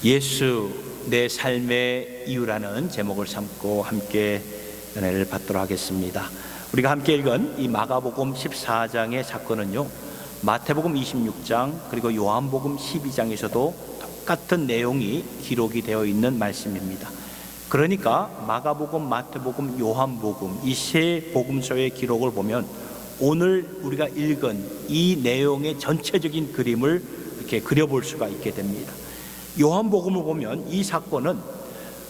예수 내 삶의 이유라는 제목을 삼고 함께 은혜를 받도록 하겠습니다. 우리가 함께 읽은 이 마가복음 14장의 사건은요, 마태복음 26장 그리고 요한복음 12장에서도 똑같은 내용이 기록이 되어 있는 말씀입니다. 그러니까 마가복음, 마태복음, 요한복음 이 세 복음서의 기록을 보면 오늘 우리가 읽은 이 내용의 전체적인 그림을 이렇게 그려볼 수가 있게 됩니다. 요한복음을 보면 이 사건은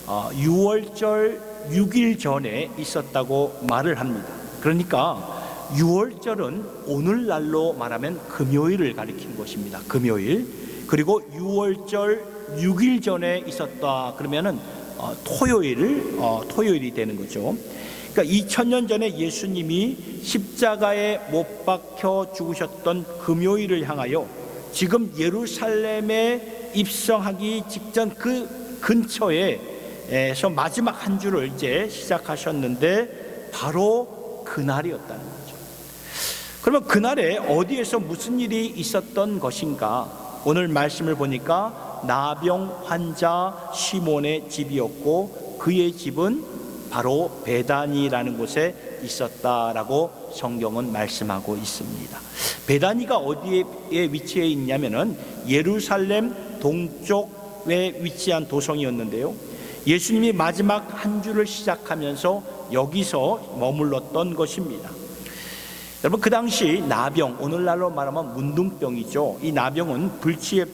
6월절 6일 전에 있었다고 말을 합니다. 그러니까 6월절은 오늘날로 말하면 금요일을 가리키는 것입니다. 금요일. 그리고 6월절 6일 전에 있었다 그러면은 토요일이 되는 거죠. 그러니까 2000년 전에 예수님이 십자가에 못 박혀 죽으셨던 금요일을 향하여 지금 예루살렘에 입성하기 직전 그 근처에서 마지막 한 주를 이제 시작하셨는데 바로 그날이었다는 거죠. 그러면 그날에 어디에서 무슨 일이 있었던 것인가? 오늘 말씀을 보니까 나병 환자 시몬의 집이었고 그의 집은 바로 베다니라는 곳에 있었다라고 성경은 말씀하고 있습니다. 베다니가 어디에 위치해 있냐면은 예루살렘 동쪽에 위치한 도성이었는데요, 예수님이 마지막 한 주를 시작하면서 여기서 머물렀던 것입니다. 여러분, 그 당시 나병, 오늘날로 말하면 문둥병이죠. 이 나병은 불치의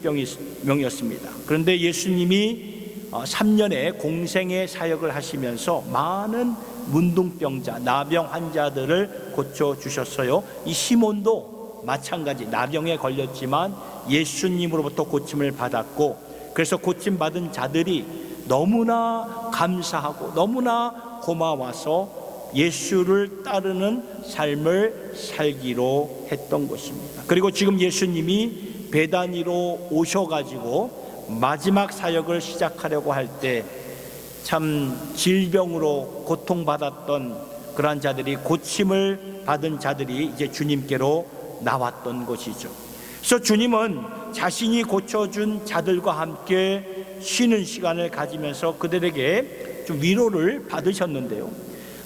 병이었습니다. 그런데 예수님이 3년의 공생의 사역을 하시면서 많은 문둥병자, 나병 환자들을 고쳐주셨어요. 이 시몬도 마찬가지 나병에 걸렸지만 예수님으로부터 고침을 받았고, 그래서 고침받은 자들이 너무나 감사하고 너무나 고마워서 예수를 따르는 삶을 살기로 했던 것입니다. 그리고 지금 예수님이 베다니로 오셔가지고 마지막 사역을 시작하려고 할 때 참 질병으로 고통받았던 그러한 자들이, 고침을 받은 자들이 이제 주님께로 나왔던 것이죠. 그래서 주님은 자신이 고쳐준 자들과 함께 쉬는 시간을 가지면서 그들에게 좀 위로를 받으셨는데요,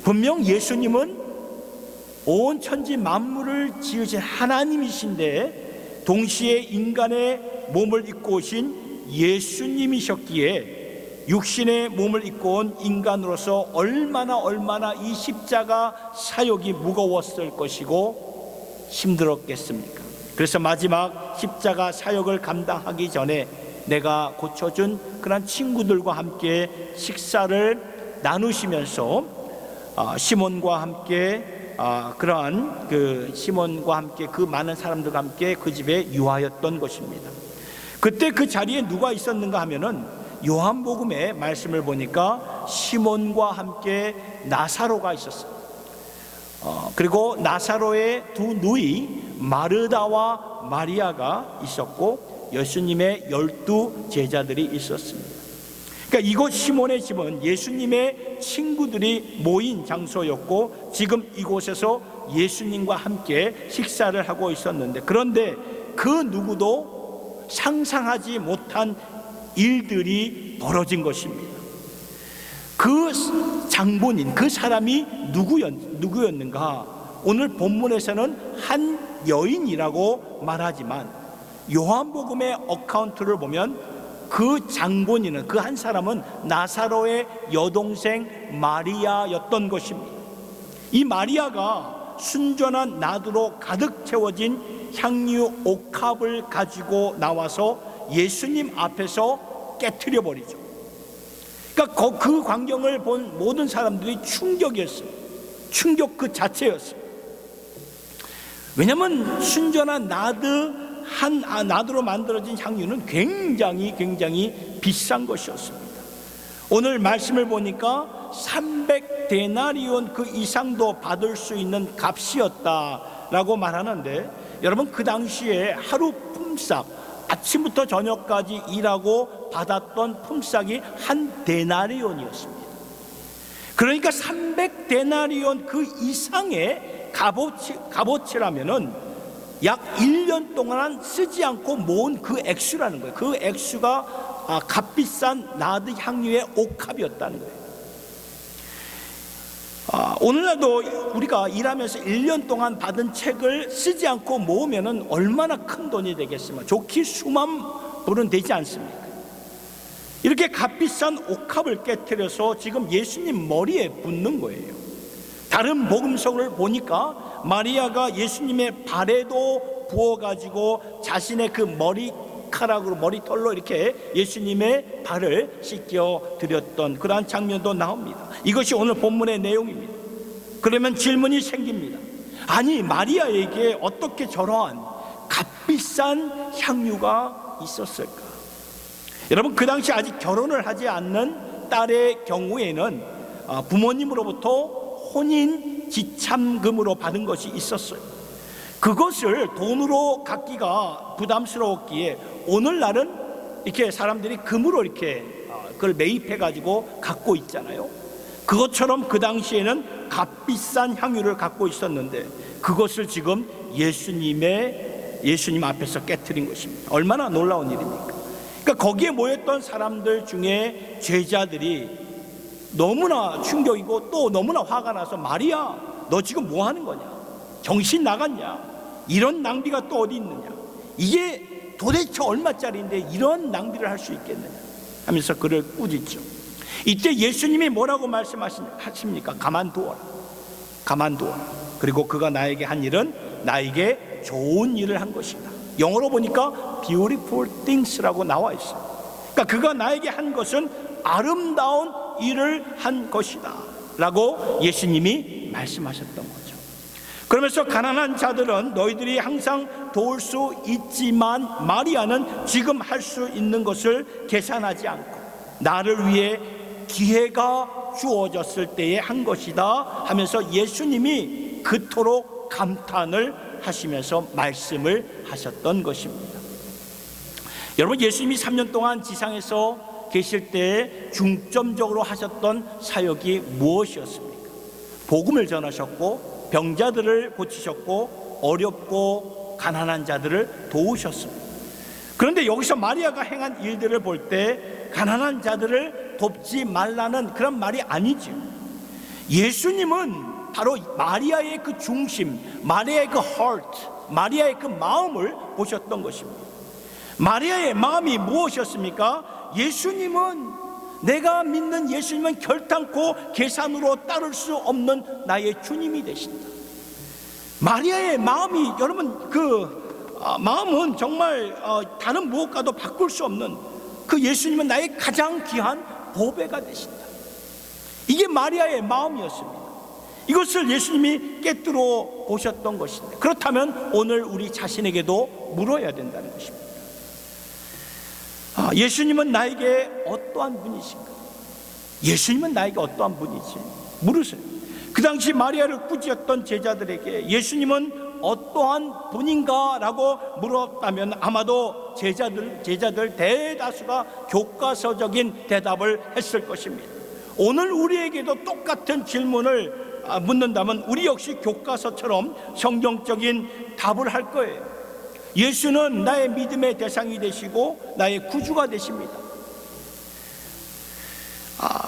분명 예수님은 온 천지 만물을 지으신 하나님이신데 동시에 인간의 몸을 입고 오신 예수님이셨기에 육신의 몸을 입고 온 인간으로서 얼마나 이 십자가 사역이 무거웠을 것이고 힘들었겠습니까? 그래서 마지막 십자가 사역을 감당하기 전에 내가 고쳐준 그런 친구들과 함께 식사를 나누시면서 시몬과 함께 그러한 그 시몬과 함께 그 많은 사람들과 함께 그 집에 유하였던 것입니다. 그때 그 자리에 누가 있었는가 하면은 요한복음의 말씀을 보니까 시몬과 함께 나사로가 있었어요. 그리고 나사로의 두 누이 마르다와 마리아가 있었고 예수님의 12 제자들이 있었습니다. 그러니까 이곳 시몬의 집은 예수님의 친구들이 모인 장소였고 지금 이곳에서 예수님과 함께 식사를 하고 있었는데, 그런데 그 누구도 상상하지 못한 일들이 벌어진 것입니다. 그 장본인, 그 사람이 누구였는가? 오늘 본문에서는 한 여인이라고 말하지만 요한복음의 어카운트를 보면 그 장본인은, 그 한 사람은 나사로의 여동생 마리아였던 것입니다. 이 마리아가 순전한 나드로 가득 채워진 향유 옥합을 가지고 나와서 예수님 앞에서 깨트려 버리죠. 그러니까 그 광경을 본 모든 사람들이 충격이었어요. 충격 그 자체였어요. 왜냐하면 순전한 나드로 만들어진 향유는 굉장히 비싼 것이었습니다. 오늘 말씀을 보니까 300데나리온 그 이상도 받을 수 있는 값이었다라고 말하는데, 여러분, 그 당시에 하루 품삯, 아침부터 저녁까지 일하고 받았던 품삯이 한 데나리온이었습니다. 그러니까 300데나리온 그 이상의 값어치라면은 약 1년 동안 쓰지 않고 모은 그 액수라는 거예요. 그 액수가 값비싼 나드 향유의 옥합이었다는 거예요. 오늘날도 우리가 일하면서 1년 동안 받은 책을 쓰지 않고 모으면 얼마나 큰 돈이 되겠습니까? 좋기 수만 불은 되지 않습니까? 이렇게 값비싼 옥합을 깨트려서 지금 예수님 머리에 붓는 거예요. 다른 복음서를 보니까 마리아가 예수님의 발에도 부어가지고 자신의 그 머리카락으로, 머리털로 이렇게 예수님의 발을 씻겨 드렸던 그러한 장면도 나옵니다. 이것이 오늘 본문의 내용입니다. 그러면 질문이 생깁니다. 아니, 마리아에게 어떻게 저러한 값비싼 향유가 있었을까? 여러분, 그 당시 아직 결혼을 하지 않는 딸의 경우에는 부모님으로부터 혼인 지참금으로 받은 것이 있었어요. 그것을 돈으로 갖기가 부담스러웠기에 오늘날은 이렇게 사람들이 금으로 이렇게 그걸 매입해 가지고 갖고 있잖아요. 그것처럼 그 당시에는 값비싼 향유를 갖고 있었는데 그것을 지금 예수님 앞에서 깨트린 것입니다. 얼마나 놀라운 일입니까? 그러니까 거기에 모였던 사람들 중에 제자들이 너무나 충격이고 또 너무나 화가 나서, 마리아, 너 지금 뭐 하는 거냐? 정신 나갔냐? 이런 낭비가 또 어디 있느냐? 이게 도대체 얼마짜리인데 이런 낭비를 할 수 있겠느냐? 하면서 그를 꾸짖죠. 이때 예수님이 뭐라고 말씀하십니까? 가만두어라. 가만두어라. 그리고 그가 나에게 한 일은 나에게 좋은 일을 한 것이다. 영어로 보니까 beautiful things라고 나와 있어요. 그러니까 그가 나에게 한 것은 아름다운 일을 한 것이다 라고 예수님이 말씀하셨던 거죠. 그러면서 가난한 자들은 너희들이 항상 도울 수 있지만 마리아는 지금 할 수 있는 것을 계산하지 않고 나를 위해 기회가 주어졌을 때에 한 것이다 하면서 예수님이 그토록 감탄을 하시면서 말씀을 하셨던 것입니다. 여러분, 예수님이 3년 동안 지상에서 계실 때 중점적으로 하셨던 사역이 무엇이었습니까? 복음을 전하셨고 병자들을 고치셨고 어렵고 가난한 자들을 도우셨습니다. 그런데 여기서 마리아가 행한 일들을 볼 때 가난한 자들을 돕지 말라는 그런 말이 아니죠. 예수님은 바로 마리아의 그 중심, 마리아의 그 heart, 마리아의 그 마음을 보셨던 것입니다. 마리아의 마음이 무엇이었습니까? 예수님은, 내가 믿는 예수님은 결단코 계산으로 따를 수 없는 나의 주님이 되신다. 마리아의 마음이, 여러분, 마음은 정말 다른 무엇과도 바꿀 수 없는 그 예수님은 나의 가장 귀한 보배가 되신다. 이게 마리아의 마음이었습니다. 이것을 예수님이 깨뜨려 보셨던 것인데, 그렇다면 오늘 우리 자신에게도 물어야 된다는 것입니다. 예수님은 나에게 어떠한 분이신가? 예수님은 나에게 어떠한 분이지? 물으세요. 그 당시 마리아를 꾸짖었던 제자들에게 예수님은 어떠한 분인가? 라고 물었다면 아마도 제자들 대다수가 교과서적인 대답을 했을 것입니다. 오늘 우리에게도 똑같은 질문을 묻는다면 우리 역시 교과서처럼 성경적인 답을 할 거예요. 예수는 나의 믿음의 대상이 되시고 나의 구주가 되십니다.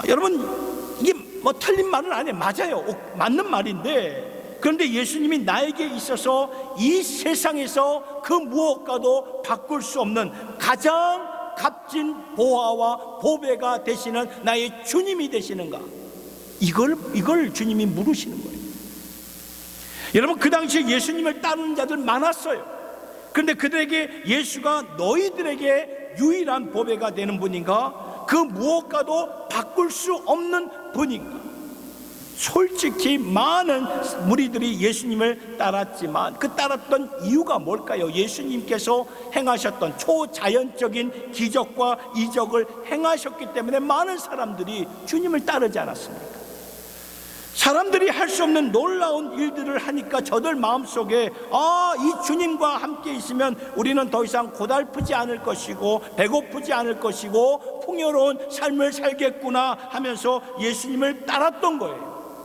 여러분, 이게 뭐 틀린 말은 아니에요. 맞아요. 맞는 말인데, 그런데 예수님이 나에게 있어서 이 세상에서 그 무엇과도 바꿀 수 없는 가장 값진 보화와 보배가 되시는 나의 주님이 되시는가? 이걸 주님이 물으시는 거예요. 여러분, 그 당시에 예수님을 따르는 자들 많았어요. 그런데 그들에게 예수가 너희들에게 유일한 보배가 되는 분인가? 그 무엇과도 바꿀 수 없는 분인가? 솔직히 많은 무리들이 예수님을 따랐지만 그 따랐던 이유가 뭘까요? 예수님께서 행하셨던 초자연적인 기적과 이적을 행하셨기 때문에 많은 사람들이 주님을 따르지 않았습니까? 사람들이 할 수 없는 놀라운 일들을 하니까 저들 마음속에 이 주님과 함께 있으면 우리는 더 이상 고달프지 않을 것이고 배고프지 않을 것이고 풍요로운 삶을 살겠구나 하면서 예수님을 따랐던 거예요.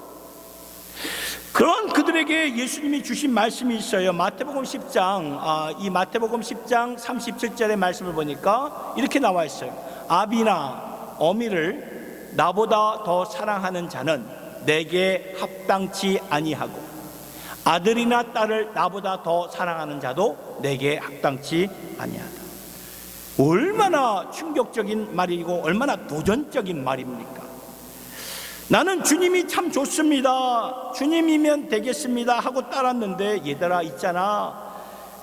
그런 그들에게 예수님이 주신 말씀이 있어요. 마태복음 10장, 이 마태복음 10장 37절의 말씀을 보니까 이렇게 나와 있어요. 아비나 어미를 나보다 더 사랑하는 자는 내게 합당치 아니하고 아들이나 딸을 나보다 더 사랑하는 자도 내게 합당치 아니하다. 얼마나 충격적인 말이고 얼마나 도전적인 말입니까? 나는 주님이 참 좋습니다, 주님이면 되겠습니다 하고 따랐는데, 얘들아 있잖아,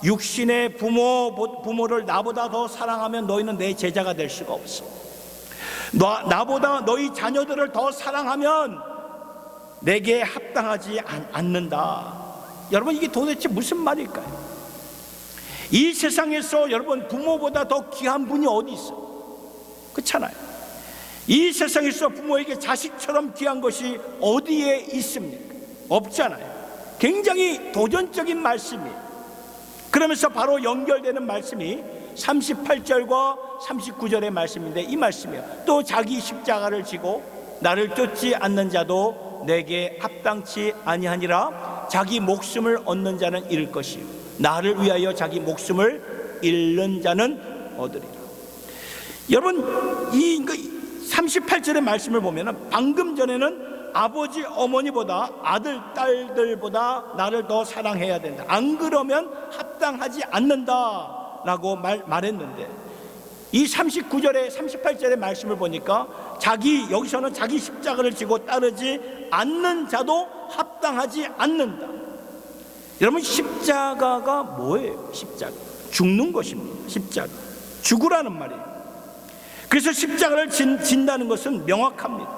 육신의 부모를 나보다 더 사랑하면 너희는 내 제자가 될 수가 없어. 나보다 너희 자녀들을 더 사랑하면 내게 합당하지 않는다. 여러분, 이게 도대체 무슨 말일까요? 이 세상에서 여러분 부모보다 더 귀한 분이 어디 있어? 그렇잖아요. 이 세상에서 부모에게 자식처럼 귀한 것이 어디에 있습니까? 없잖아요. 굉장히 도전적인 말씀이에요. 그러면서 바로 연결되는 말씀이 38절과 39절의 말씀인데, 이 말씀이에요. 또 자기 십자가를 지고 나를 쫓지 않는 자도 내게 합당치 아니하니라. 자기 목숨을 얻는 자는 잃을 것이요 나를 위하여 자기 목숨을 잃는 자는 얻으리라. 여러분, 이 38절의 말씀을 보면 방금 전에는 아버지 어머니보다 아들 딸들보다 나를 더 사랑해야 된다, 안 그러면 합당하지 않는다 라고 말했는데, 이 39절에 38절의 말씀을 보니까 여기서는 자기 십자가를 지고 따르지 않는 자도 합당하지 않는다. 여러분, 십자가가 뭐예요? 십자가 죽는 것입니다. 십자가 죽으라는 말이에요. 그래서 십자가를 진다는 것은 명확합니다.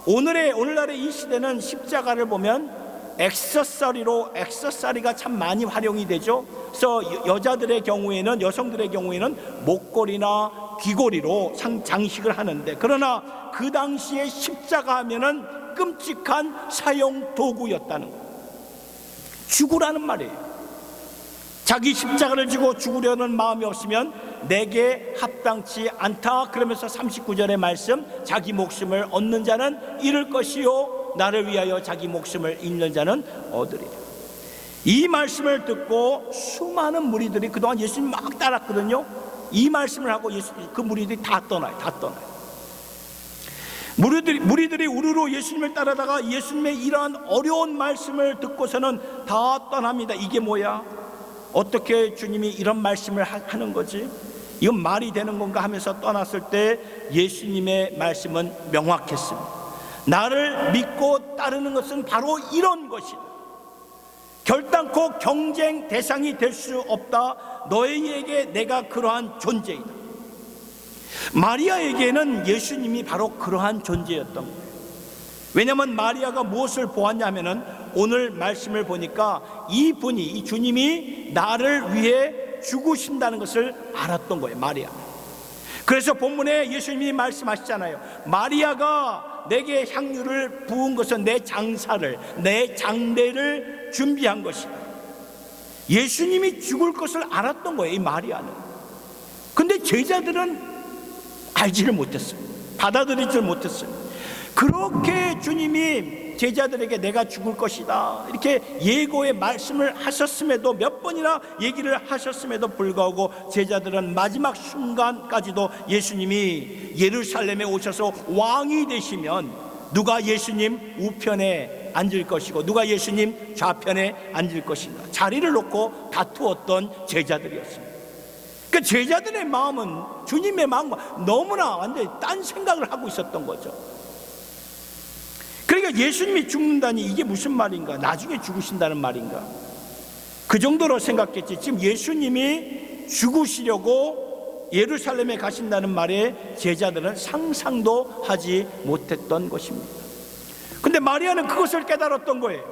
오늘날의 이 시대는 십자가를 보면 액세서리가 참 많이 활용이 되죠. 그래서 여성들의 경우에는 목걸이나 귀걸이로 장식을 하는데, 그러나 그 당시에 십자가 하면은 끔찍한 사형 도구였다는 거예요. 죽으라는 말이에요. 자기 십자가를 지고 죽으려는 마음이 없으면 내게 합당치 않다. 그러면서 39절의 말씀, 자기 목숨을 얻는 자는 잃을 것이요 나를 위하여 자기 목숨을 잃는 자는 얻으리라. 이 말씀을 듣고 수많은 무리들이 그동안 예수님 막 따랐거든요. 이 말씀을 하고 그 무리들이 다 떠나요. 무리들이 우르르 예수님을 따라다가 예수님의 이러한 어려운 말씀을 듣고서는 다 떠납니다. 이게 뭐야? 어떻게 주님이 이런 말씀을 하는 거지? 이건 말이 되는 건가 하면서 떠났을 때 예수님의 말씀은 명확했습니다. 나를 믿고 따르는 것은 바로 이런 것이다. 결단코 경쟁 대상이 될 수 없다. 너희에게 내가 그러한 존재이다. 마리아에게는 예수님이 바로 그러한 존재였던 거예요. 왜냐하면 마리아가 무엇을 보았냐면은, 오늘 말씀을 보니까 이 주님이 나를 위해 죽으신다는 것을 알았던 거예요, 마리아. 그래서 본문에 예수님이 말씀하시잖아요. 마리아가 내게 향유를 부은 것은 내 장례를 준비한 것이다. 예수님이 죽을 것을 알았던 거예요, 이 마리아는. 근데 제자들은 알지를 못했어요. 받아들이지를 못했어요. 그렇게 주님이 제자들에게 내가 죽을 것이다 이렇게 예고의 말씀을 하셨음에도, 몇 번이나 얘기를 하셨음에도 불구하고 제자들은 마지막 순간까지도 예수님이 예루살렘에 오셔서 왕이 되시면 누가 예수님 우편에 앉을 것이고 누가 예수님 좌편에 앉을 것인가, 자리를 놓고 다투었던 제자들이었습니다. 그러니까 제자들의 마음은 주님의 마음과 너무나 완전히 딴 생각을 하고 있었던 거죠. 그러니까 예수님이 죽는다니 이게 무슨 말인가, 나중에 죽으신다는 말인가, 그 정도로 생각했지. 지금 예수님이 죽으시려고 예루살렘에 가신다는 말에 제자들은 상상도 하지 못했던 것입니다. 근데 마리아는 그것을 깨달았던 거예요.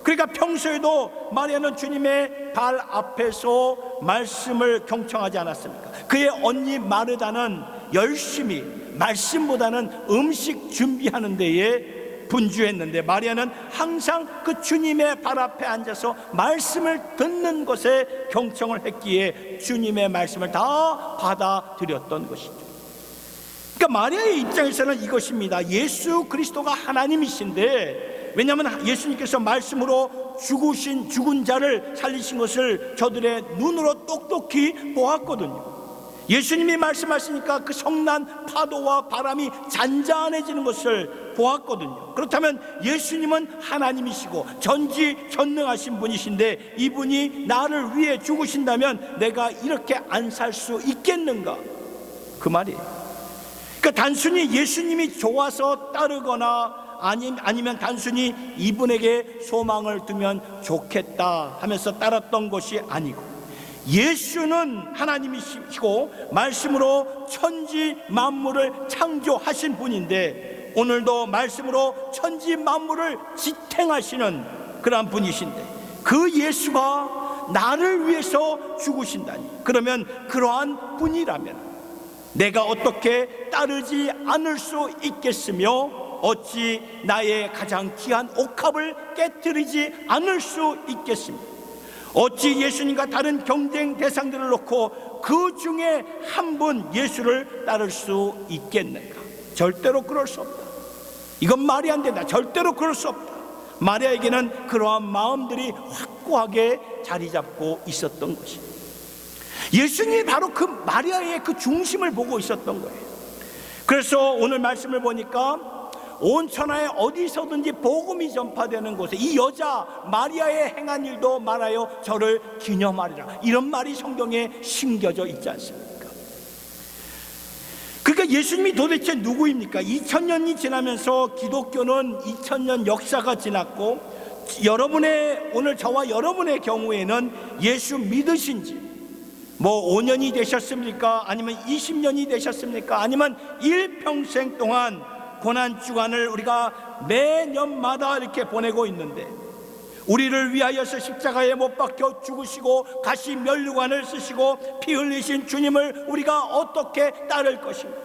그러니까 평소에도 마리아는 주님의 발 앞에서 말씀을 경청하지 않았습니까? 그의 언니 마르다는 열심히 말씀보다는 음식 준비하는 데에 분주했는데, 마리아는 항상 그 주님의 발 앞에 앉아서 말씀을 듣는 것에 경청을 했기에 주님의 말씀을 다 받아들였던 것이죠. 그러니까 마리아의 입장에서는 이것입니다. 예수 그리스도가 하나님이신데, 왜냐하면 예수님께서 말씀으로 죽은 자를 살리신 것을 저들의 눈으로 똑똑히 보았거든요. 예수님이 말씀하시니까 그 성난 파도와 바람이 잔잔해지는 것을 보았거든요. 그렇다면 예수님은 하나님이시고 전지전능하신 분이신데 이분이 나를 위해 죽으신다면 내가 이렇게 안 살 수 있겠는가? 그 말이에요. 그러니까 단순히 예수님이 좋아서 따르거나 아니면 단순히 이분에게 소망을 두면 좋겠다 하면서 따랐던 것이 아니고, 예수는 하나님이시고 말씀으로 천지 만물을 창조하신 분인데 오늘도 말씀으로 천지 만물을 지탱하시는 그러한 분이신데, 그 예수가 나를 위해서 죽으신다니, 그러면 그러한 분이라면 내가 어떻게 따르지 않을 수 있겠으며 어찌 나의 가장 귀한 옥합을 깨뜨리지 않을 수 있겠습니까? 어찌 예수님과 다른 경쟁 대상들을 놓고 그 중에 한 분 예수를 따를 수 있겠는가? 절대로 그럴 수 없다. 이건 말이 안 된다. 절대로 그럴 수 없다. 마리아에게는 그러한 마음들이 확고하게 자리 잡고 있었던 것입니다. 예수님이 바로 그 마리아의 그 중심을 보고 있었던 거예요. 그래서 오늘 말씀을 보니까 온 천하에 어디서든지 복음이 전파되는 곳에 이 여자 마리아의 행한 일도 말하여 저를 기념하리라, 이런 말이 성경에 심겨져 있지 않습니까? 그러니까 예수님이 도대체 누구입니까? 2000년이 지나면서 기독교는 2000년 역사가 지났고, 여러분의 오늘 저와 여러분의 경우에는 예수 믿으신지 5년이 되셨습니까? 아니면 20년이 되셨습니까? 아니면 일평생 동안 고난주간을 우리가 매년마다 이렇게 보내고 있는데, 우리를 위하여서 십자가에 못 박혀 죽으시고 가시 면류관을 쓰시고 피 흘리신 주님을 우리가 어떻게 따를 것인가?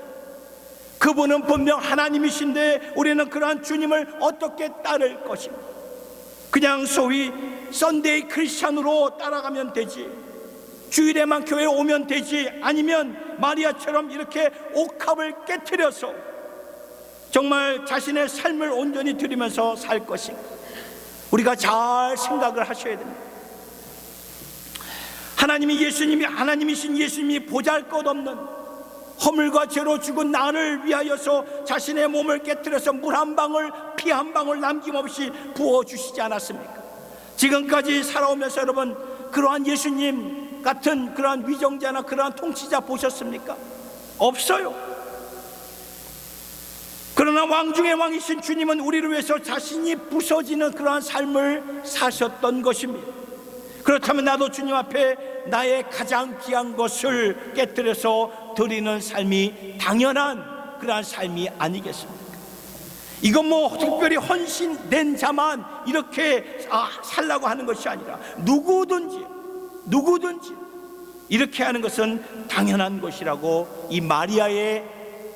그분은 분명 하나님이신데 우리는 그러한 주님을 어떻게 따를 것인가? 그냥 소위 썬데이 크리스찬으로 따라가면 되지, 주일에만 교회에 오면 되지, 아니면 마리아처럼 이렇게 옥합을 깨트려서 정말 자신의 삶을 온전히 드리면서 살 것인가? 우리가 잘 생각을 하셔야 됩니다. 하나님이신 예수님이 보잘것없는 허물과 죄로 죽은 나를 위하여서 자신의 몸을 깨뜨려서 물 한 방울 피 한 방울 남김없이 부어주시지 않았습니까? 지금까지 살아오면서 여러분 그러한 예수님 같은 그러한 위정자나 그러한 통치자 보셨습니까? 없어요. 그러나 왕 중의 왕이신 주님은 우리를 위해서 자신이 부서지는 그러한 삶을 사셨던 것입니다. 그렇다면 나도 주님 앞에 나의 가장 귀한 것을 깨뜨려서 드리는 삶이 당연한 그러한 삶이 아니겠습니까? 이건 특별히 헌신된 자만 이렇게 살라고 하는 것이 아니라 누구든지 이렇게 하는 것은 당연한 것이라고 이 마리아의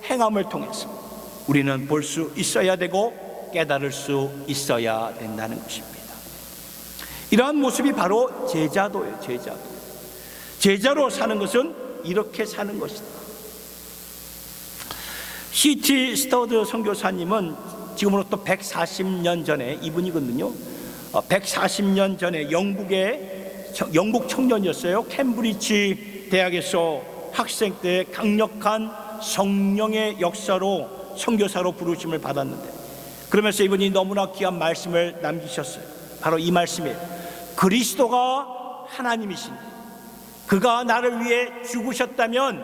행함을 통해서 우리는 볼 수 있어야 되고 깨달을 수 있어야 된다는 것입니다. 이러한 모습이 바로 제자도예요. 제자로 사는 것은 이렇게 사는 것이다. C.T. 스터드 선교사님은 지금으로부터 140년 전에, 이분이거든요, 140년 전에 영국 청년이었어요. 캠브리지 대학에서 학생 때 강력한 성령의 역사로 선교사로 부르심을 받았는데, 그러면서 이분이 너무나 귀한 말씀을 남기셨어요. 바로 이 말씀이에요. 그리스도가 하나님이신데 그가 나를 위해 죽으셨다면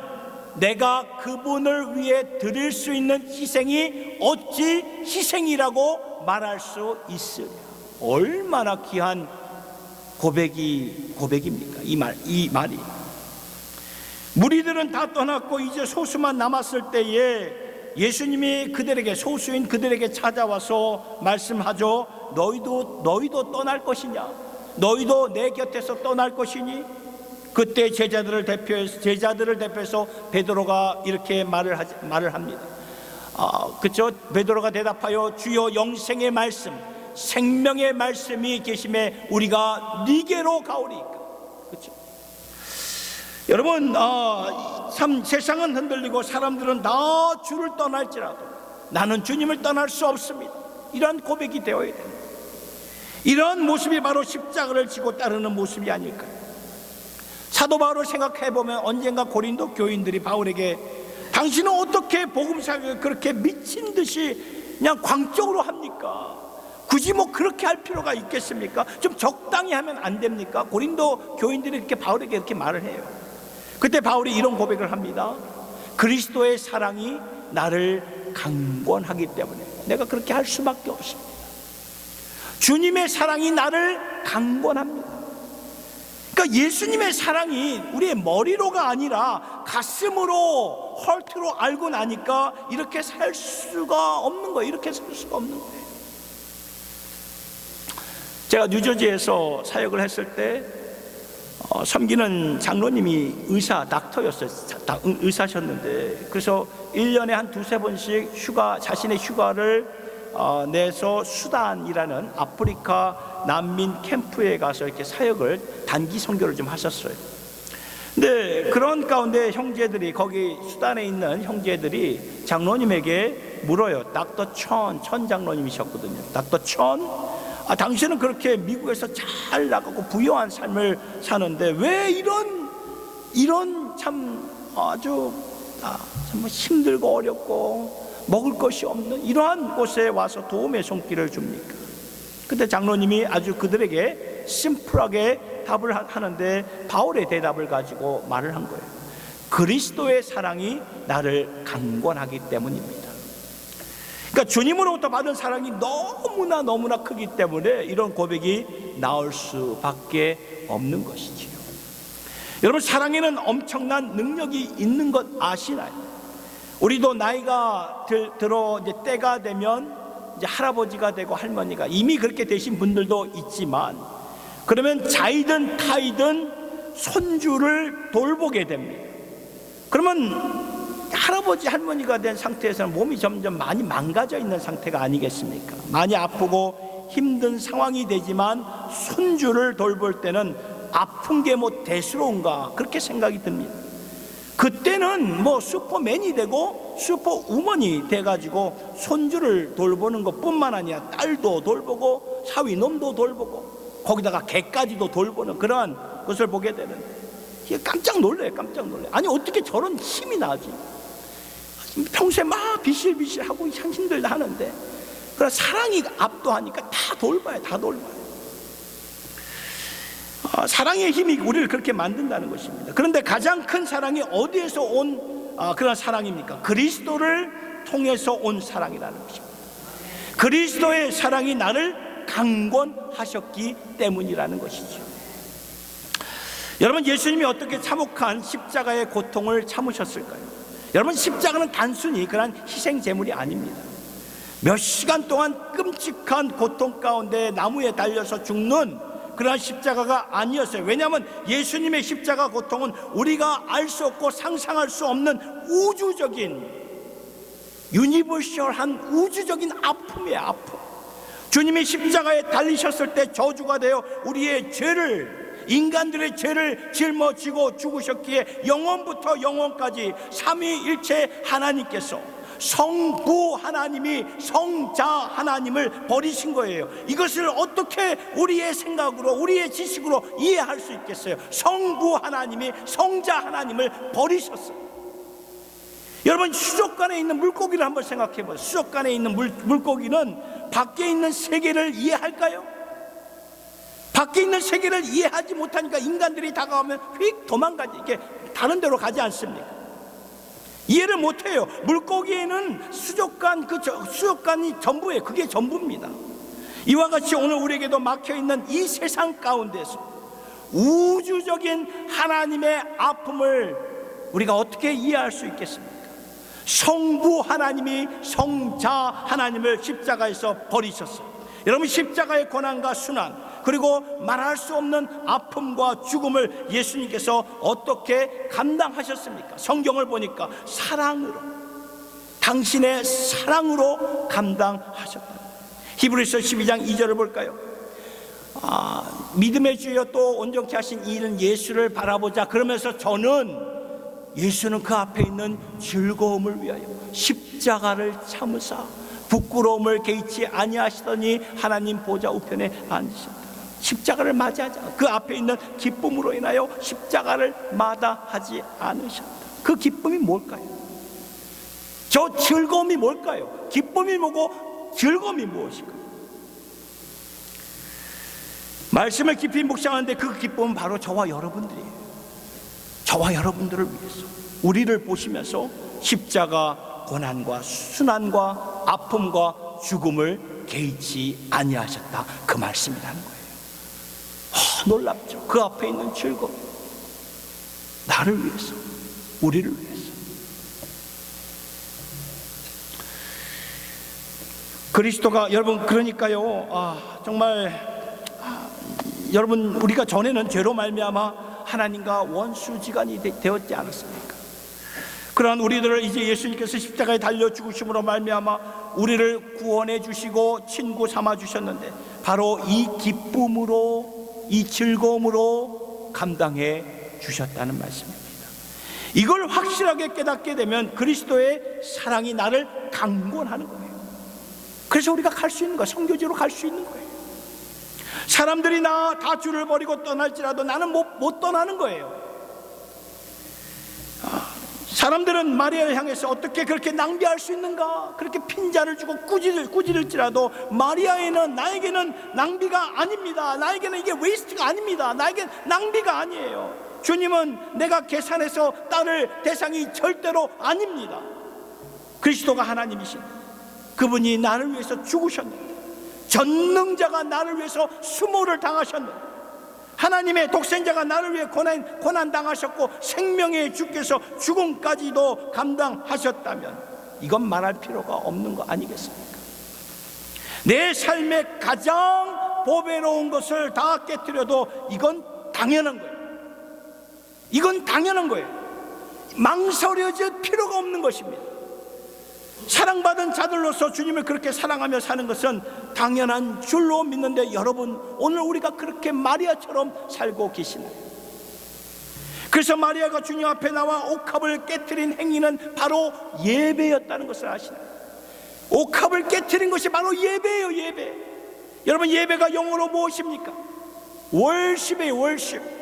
내가 그분을 위해 드릴 수 있는 희생이 어찌 희생이라고 말할 수 있으랴. 얼마나 귀한 고백입니까? 이 말이. 무리들은 다 떠났고 이제 소수만 남았을 때에 예수님이 소수인 그들에게 찾아와서 말씀하죠. 너희도 떠날 것이냐? 너희도 내 곁에서 떠날 것이니? 그때 제자들을 대표해서 베드로가 이렇게 말을 합니다. 그렇죠? 베드로가 대답하여 주여 영생의 말씀, 생명의 말씀이 계심에 우리가 네게로 가오리이까. 그렇죠? 여러분, 참 세상은 흔들리고 사람들은 다 주를 떠날지라도 나는 주님을 떠날 수 없습니다. 이러한 고백이 되어야 됩니다. 이러한 모습이 바로 십자가를 지고 따르는 모습이 아닐까요? 사도 바울을 생각해 보면 언젠가 고린도 교인들이 바울에게 당신은 어떻게 복음 사역을 그렇게 미친 듯이 그냥 광적으로 합니까? 굳이 뭐 그렇게 할 필요가 있겠습니까? 좀 적당히 하면 안 됩니까? 고린도 교인들이 이렇게 바울에게 이렇게 말을 해요. 그때 바울이 이런 고백을 합니다. 그리스도의 사랑이 나를 강권하기 때문에 내가 그렇게 할 수밖에 없습니다. 주님의 사랑이 나를 강권합니다. 그러니까 예수님의 사랑이 우리의 머리로가 아니라 가슴으로, 헐트로 알고 나니까 이렇게 살 수가 없는 거예요. 이렇게 살 수가 없는 거예요. 제가 뉴저지에서 사역을 했을 때 섬기는 장로님이 의사셨는데, 그래서 1년에 한 두세 번씩 자신의 휴가를 내서 수단이라는 아프리카 난민 캠프에 가서 이렇게 사역을, 단기 선교를 좀 하셨어요. 근데 그런 가운데 형제들이, 거기 수단에 있는 형제들이 장로님에게 물어요. 닥터 천 장로님이셨거든요. 닥터 천, 당신은 그렇게 미국에서 잘 나가고 부유한 삶을 사는데 왜 이런 참 아주 참 힘들고 어렵고 먹을 것이 없는 이러한 곳에 와서 도움의 손길을 줍니까? 그때 장로님이 아주 그들에게 심플하게 답을 하는데 바울의 대답을 가지고 말을 한 거예요. 그리스도의 사랑이 나를 강권하기 때문입니다. 그러니까 주님으로부터 받은 사랑이 너무나 크기 때문에 이런 고백이 나올 수밖에 없는 것이지요. 여러분, 사랑에는 엄청난 능력이 있는 것 아시나요? 우리도 나이가 들어 이제 때가 되면 이제 할아버지가 되고 할머니가, 이미 그렇게 되신 분들도 있지만, 그러면 자이든 타이든 손주를 돌보게 됩니다. 그러면 할아버지 할머니가 된 상태에서는 몸이 점점 많이 망가져 있는 상태가 아니겠습니까? 많이 아프고 힘든 상황이 되지만 손주를 돌볼 때는 아픈 게 뭐 대수로운가, 그렇게 생각이 듭니다. 그때는 뭐 슈퍼맨이 되고 슈퍼우먼이 돼가지고 손주를 돌보는 것뿐만 아니라 딸도 돌보고 사위놈도 돌보고 거기다가 개까지도 돌보는 그러한 것을 보게 되는데 깜짝 놀라요. 아니 어떻게 저런 힘이 나지? 평소에 막 비실비실하고 힘들다 하는데, 그러나 사랑이 압도하니까 다 돌봐요. 사랑의 힘이 우리를 그렇게 만든다는 것입니다. 그런데 가장 큰 사랑이 어디에서 온 그런 사랑입니까? 그리스도를 통해서 온 사랑이라는 것입니다. 그리스도의 사랑이 나를 강권하셨기 때문이라는 것이죠. 여러분, 예수님이 어떻게 참혹한 십자가의 고통을 참으셨을까요? 여러분, 십자가는 단순히 그런 희생 제물이 아닙니다. 몇 시간 동안 끔찍한 고통 가운데 나무에 달려서 죽는 그러한 십자가가 아니었어요. 왜냐하면 예수님의 십자가 고통은 우리가 알 수 없고 상상할 수 없는 우주적인, 유니버셜한 우주적인 아픔이에요. 아픔. 주님이 십자가에 달리셨을 때 저주가 되어 우리의 죄를, 인간들의 죄를 짊어지고 죽으셨기에 영원부터 영원까지 삼위일체 하나님께서, 성부 하나님이 성자 하나님을 버리신 거예요. 이것을 어떻게 우리의 생각으로, 우리의 지식으로 이해할 수 있겠어요? 성부 하나님이 성자 하나님을 버리셨어요. 여러분, 수족관에 있는 물고기를 한번 생각해 보세요. 수족관에 있는 물고기는 밖에 있는 세계를 이해할까요? 밖에 있는 세계를 이해하지 못하니까 인간들이 다가오면 휙 도망가지, 이렇게 다른 데로 가지 않습니까? 이해를 못해요. 물고기에는 수족관이 전부예요. 그게 전부입니다. 이와 같이 오늘 우리에게도 막혀있는 이 세상 가운데서 우주적인 하나님의 아픔을 우리가 어떻게 이해할 수 있겠습니까? 성부 하나님이 성자 하나님을 십자가에서 버리셨어요. 여러분, 십자가의 고난과 순환, 그리고 말할 수 없는 아픔과 죽음을 예수님께서 어떻게 감당하셨습니까? 성경을 보니까 사랑으로, 당신의 사랑으로 감당하셨다. 히브리서 12장 2절을 볼까요? 믿음의 주여 또 온전케 하신 이는 예수를 바라보자. 그러면서 저는 예수는 그 앞에 있는 즐거움을 위하여 십자가를 참으사 부끄러움을 개의치 아니하시더니 하나님 보좌 우편에 앉으셨다. 십자가를 맞이하지 않았다. 그 앞에 있는 기쁨으로 인하여 십자가를 마다하지 않으셨다. 그 기쁨이 뭘까요? 저 즐거움이 뭘까요? 기쁨이 뭐고 즐거움이 무엇일까요? 말씀을 깊이 묵상하는데 그 기쁨은 바로 저와 여러분들이에요. 저와 여러분들을 위해서, 우리를 보시면서 십자가 고난과 순환과 아픔과 죽음을 개의치 아니하셨다, 그 말씀이라는 거예요. 놀랍죠. 그 앞에 있는 즐거움, 나를 위해서, 우리를 위해서. 그리스도가, 여러분, 그러니까요, 정말 여러분, 우리가 전에는 죄로 말미암아 하나님과 원수지간이 되었지 않았습니까? 그러한 우리들을 이제 예수님께서 십자가에 달려 죽으심으로 말미암아 우리를 구원해 주시고 친구 삼아 주셨는데, 바로 이 기쁨으로, 이 즐거움으로 감당해 주셨다는 말씀입니다. 이걸 확실하게 깨닫게 되면 그리스도의 사랑이 나를 강권하는 거예요. 그래서 우리가 갈 수 있는 거예요. 선교지로 갈 수 있는 거예요. 사람들이 나 다 주를 버리고 떠날지라도 나는 못 떠나는 거예요. 사람들은 마리아를 향해서 어떻게 그렇게 낭비할 수 있는가, 그렇게 핀잔을 주고 꾸짖을지라도 마리아에는, 나에게는 낭비가 아닙니다. 나에게는 이게 웨이스트가 아닙니다. 나에게는 낭비가 아니에요. 주님은 내가 계산해서 따를 대상이 절대로 아닙니다. 그리스도가 하나님이신, 그분이 나를 위해서 죽으셨는데, 전능자가 나를 위해서 수모를 당하셨는데, 하나님의 독생자가 나를 위해 고난 당하셨고 생명의 주께서 죽음까지도 감당하셨다면 이건 말할 필요가 없는 거 아니겠습니까? 내 삶의 가장 보배로운 것을 다 깨뜨려도 이건 당연한 거예요. 이건 당연한 거예요. 망설여질 필요가 없는 것입니다. 사랑받은 자들로서 주님을 그렇게 사랑하며 사는 것은 당연한 줄로 믿는데, 여러분, 오늘 우리가 그렇게 마리아처럼 살고 계시나요? 그래서 마리아가 주님 앞에 나와 옥합을 깨트린 행위는 바로 예배였다는 것을 아시나요? 옥합을 깨트린 것이 바로 예배예요. 예배. 여러분, 예배가 영어로 무엇입니까? 월십이에요. 월십.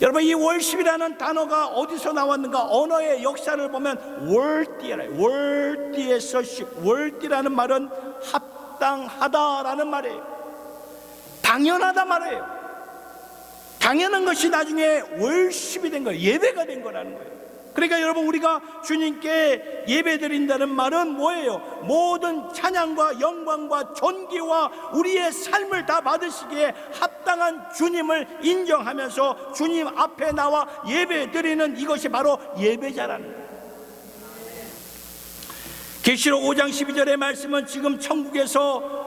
여러분, 이 월십이라는 단어가 어디서 나왔는가? 언어의 역사를 보면 월띠라요. 월띠에서 십. 월띠라는 말은 합당하다라는 말이에요. 당연하다 말이에요. 당연한 것이 나중에 월십이 된 거예요. 예배가 된 거라는 거예요. 그러니까 여러분, 우리가 주님께 예배드린다는 말은 뭐예요? 모든 찬양과 영광과 존귀와 우리의 삶을 다 받으시기에 합당한 주님을 인정하면서 주님 앞에 나와 예배드리는 이것이 바로 예배자라는 거예요. 계시록 5장 12절의 말씀은 지금 천국에서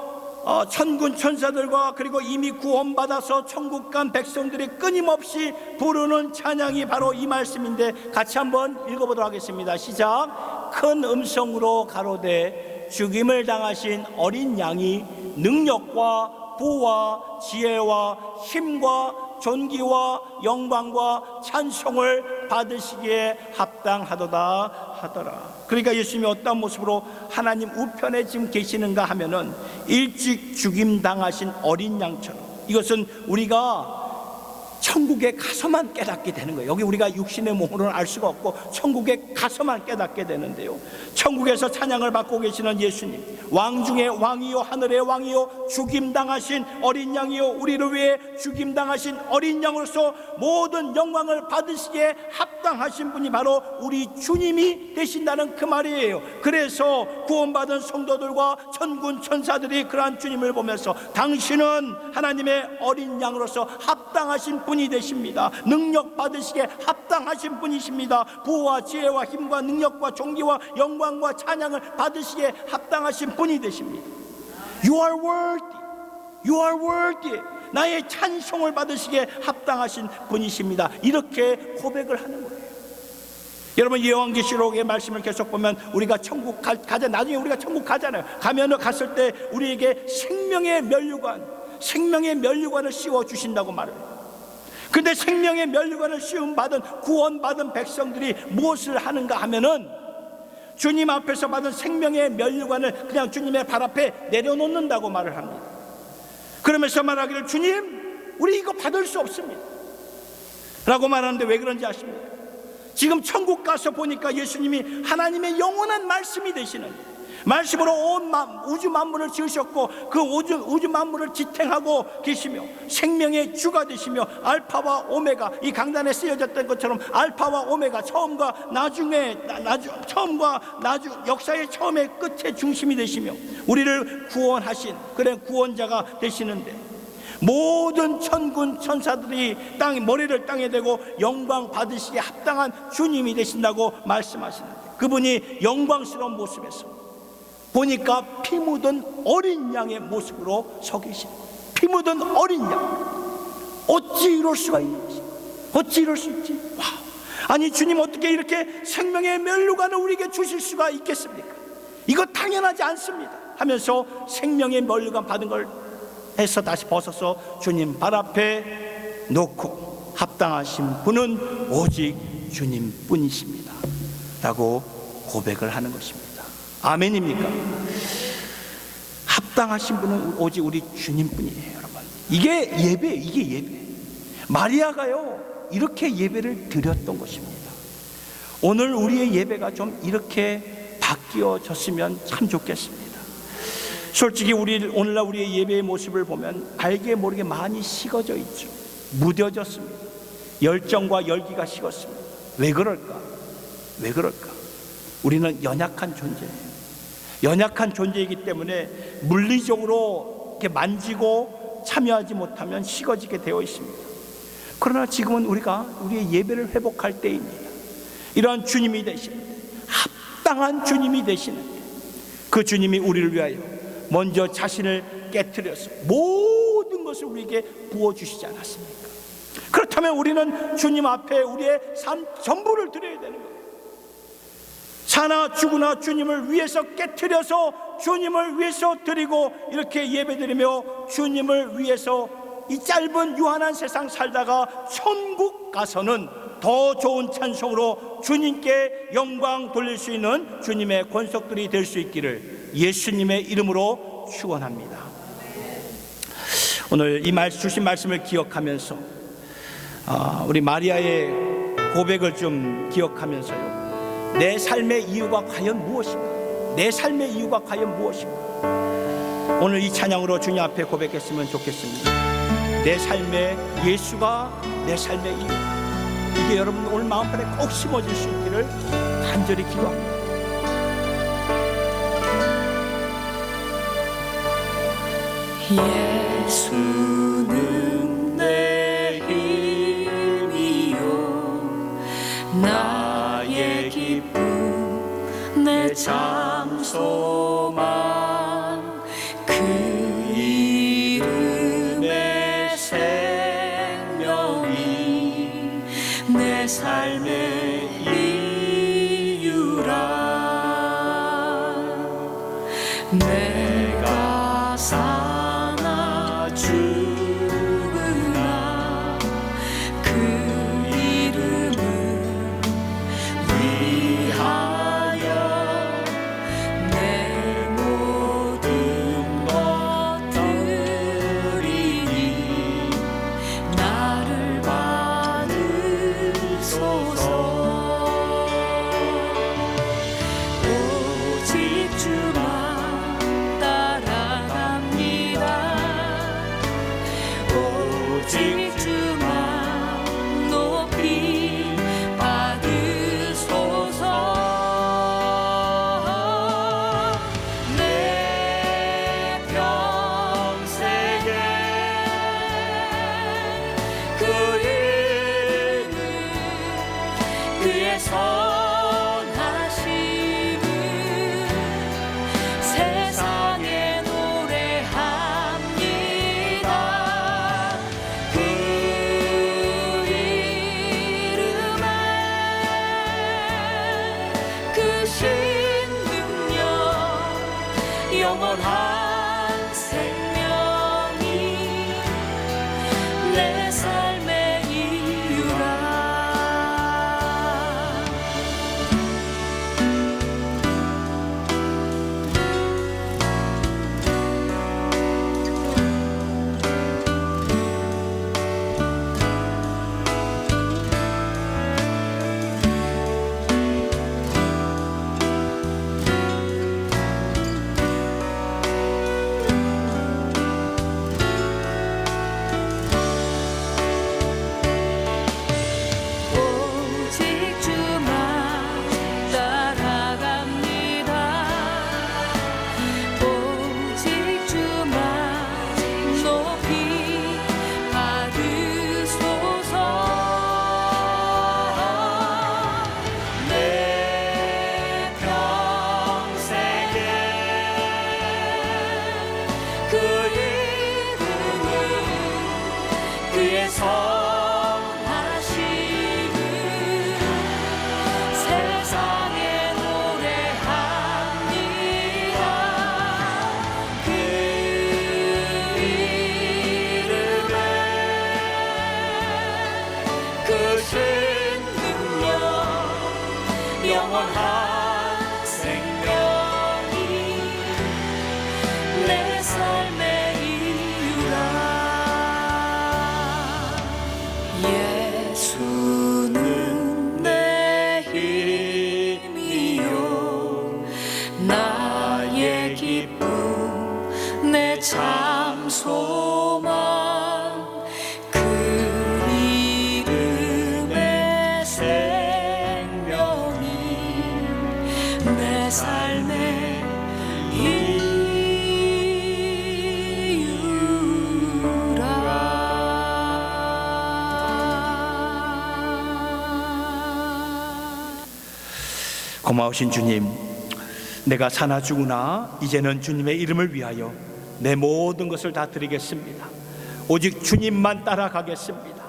천군 천사들과 그리고 이미 구원받아서 천국 간 백성들이 끊임없이 부르는 찬양이 바로 이 말씀인데, 같이 한번 읽어보도록 하겠습니다. 시작. 큰 음성으로 가로되 죽임을 당하신 어린 양이 능력과 부와 지혜와 힘과 존귀와 영광과 찬송을 받으시기에 합당하도다 하더라. 그러니까 예수님이 어떤 모습으로 하나님 우편에 지금 계시는가 하면은 일찍 죽임 당하신 어린 양처럼, 이것은 우리가 천국에 가서만 깨닫게 되는 거예요. 여기 우리가 육신의 몸으로는 알 수가 없고 천국에 가서만 깨닫게 되는데요, 천국에서 찬양을 받고 계시는 예수님, 왕 중의 왕이요 하늘의 왕이요 죽임당하신 어린 양이요 우리를 위해 죽임당하신 어린 양으로서 모든 영광을 받으시기에 합당하신 분이 바로 우리 주님이 되신다는 그 말이에요. 그래서 구원받은 성도들과 천군 천사들이 그러한 주님을 보면서 당신은 하나님의 어린 양으로서 합당하신 분이 되십니다. 능력 받으시기에 합당하신 분이십니다. 부와 지혜와 힘과 능력과 존귀와 영광과 찬양을 받으시기에 합당하신 분이 되십니다. You are worthy. You are worthy. 나의 찬송을 받으시기에 합당하신 분이십니다. 이렇게 고백을 하는 거예요. 여러분, 요한계시록의 말씀을 계속 보면 우리가 천국 가자, 나중에 우리가 천국 가잖아요. 가면은 갔을 때 우리에게 생명의 면류관을 씌워 주신다고 말해요. 근데 생명의 면류관을 씌움받은 구원받은 백성들이 무엇을 하는가 하면은 주님 앞에서 받은 생명의 면류관을 그냥 주님의 발 앞에 내려놓는다고 말을 합니다. 그러면서 말하기를 주님, 우리 이거 받을 수 없습니다 라고 말하는데 왜 그런지 아십니까? 지금 천국 가서 보니까 예수님이 하나님의 영원한 말씀이 되시는, 말씀으로 온 우주 만물을 지으셨고 그 우주 만물을 지탱하고 계시며 생명의 주가 되시며 알파와 오메가, 이 강단에 쓰여졌던 것처럼 알파와 오메가, 처음과 나중에 처음과 나중 역사의 처음의 끝의 중심이 되시며 우리를 구원하신 그런 구원자가 되시는데, 모든 천군 천사들이 머리를 땅에 대고 영광 받으시기에 합당한 주님이 되신다고 말씀하시는데, 그분이 영광스러운 모습에서 보니까 피 묻은 어린 양의 모습으로 서 계시는, 피 묻은 어린 양. 어찌 이럴 수가 있는 것인가? 어찌 이럴 수 있지? 와, 아니 주님 어떻게 이렇게 생명의 면류관을 우리에게 주실 수가 있겠습니까? 이거 당연하지 않습니다 하면서 생명의 면류관 받은 걸 해서 다시 벗어서 주님 발 앞에 놓고, 합당하신 분은 오직 주님뿐이십니다 라고 고백을 하는 것입니다. 아멘입니까? 합당하신 분은 오직 우리 주님뿐이에요, 여러분. 이게 예배, 이게 예배. 마리아가요 이렇게 예배를 드렸던 것입니다. 오늘 우리의 예배가 좀 이렇게 바뀌어졌으면 참 좋겠습니다. 솔직히 오늘날 우리의 예배의 모습을 보면 알게 모르게 많이 식어져 있죠. 무뎌졌습니다. 열정과 열기가 식었습니다. 왜 그럴까? 왜 그럴까? 우리는 연약한 존재예요. 연약한 존재이기 때문에 물리적으로 이렇게 만지고 참여하지 못하면 식어지게 되어 있습니다. 그러나 지금은 우리가 우리의 예배를 회복할 때입니다. 이러한 주님이 되시는데, 합당한 주님이 되시는데, 그 주님이 우리를 위하여 먼저 자신을 깨트려서 모든 것을 우리에게 부어주시지 않았습니까? 그렇다면 우리는 주님 앞에 우리의 삶 전부를 드려야 되는 거예요. 사나 죽으나 주님을 위해서 깨트려서 주님을 위해서 드리고, 이렇게 예배드리며 주님을 위해서 이 짧은 유한한 세상 살다가 천국 가서는 더 좋은 찬송으로 주님께 영광 돌릴 수 있는 주님의 권속들이 될 수 있기를 예수님의 이름으로 축원합니다. 오늘 이 주신 말씀을 기억하면서 우리 마리아의 고백을 좀 기억하면서요, 내 삶의 이유가 과연 무엇인가? 내 삶의 이유가 과연 무엇인가? 오늘 이 찬양으로 주님 앞에 고백했으면 좋겠습니다. 내 삶의 예수가 내 삶의 이유, 이게 여러분 오늘 마음편에 꼭 심어질 수 있기를 간절히 기도합니다. 예수는 내 힘이요 나의 기쁨 내 참 소망, 그 이름의 생명이 내 삶의 이유라. 내가 사나 죽으나 그 이름을 위하여 내 모든 것들이니 나를 받으소서. 오직 주만 따라갑니다. 오직 주만 높이 받으소서. 내 평생에 그 이름 그의 선하심을 세상에 노래합니다. 그 이름에 그 신능력 영원한 생명이 내 삶의 이유라. 삶의 이유라. 고마우신 주님, 내가 사나 죽으나 이제는 주님의 이름을 위하여 내 모든 것을 다 드리겠습니다. 오직 주님만 따라가겠습니다.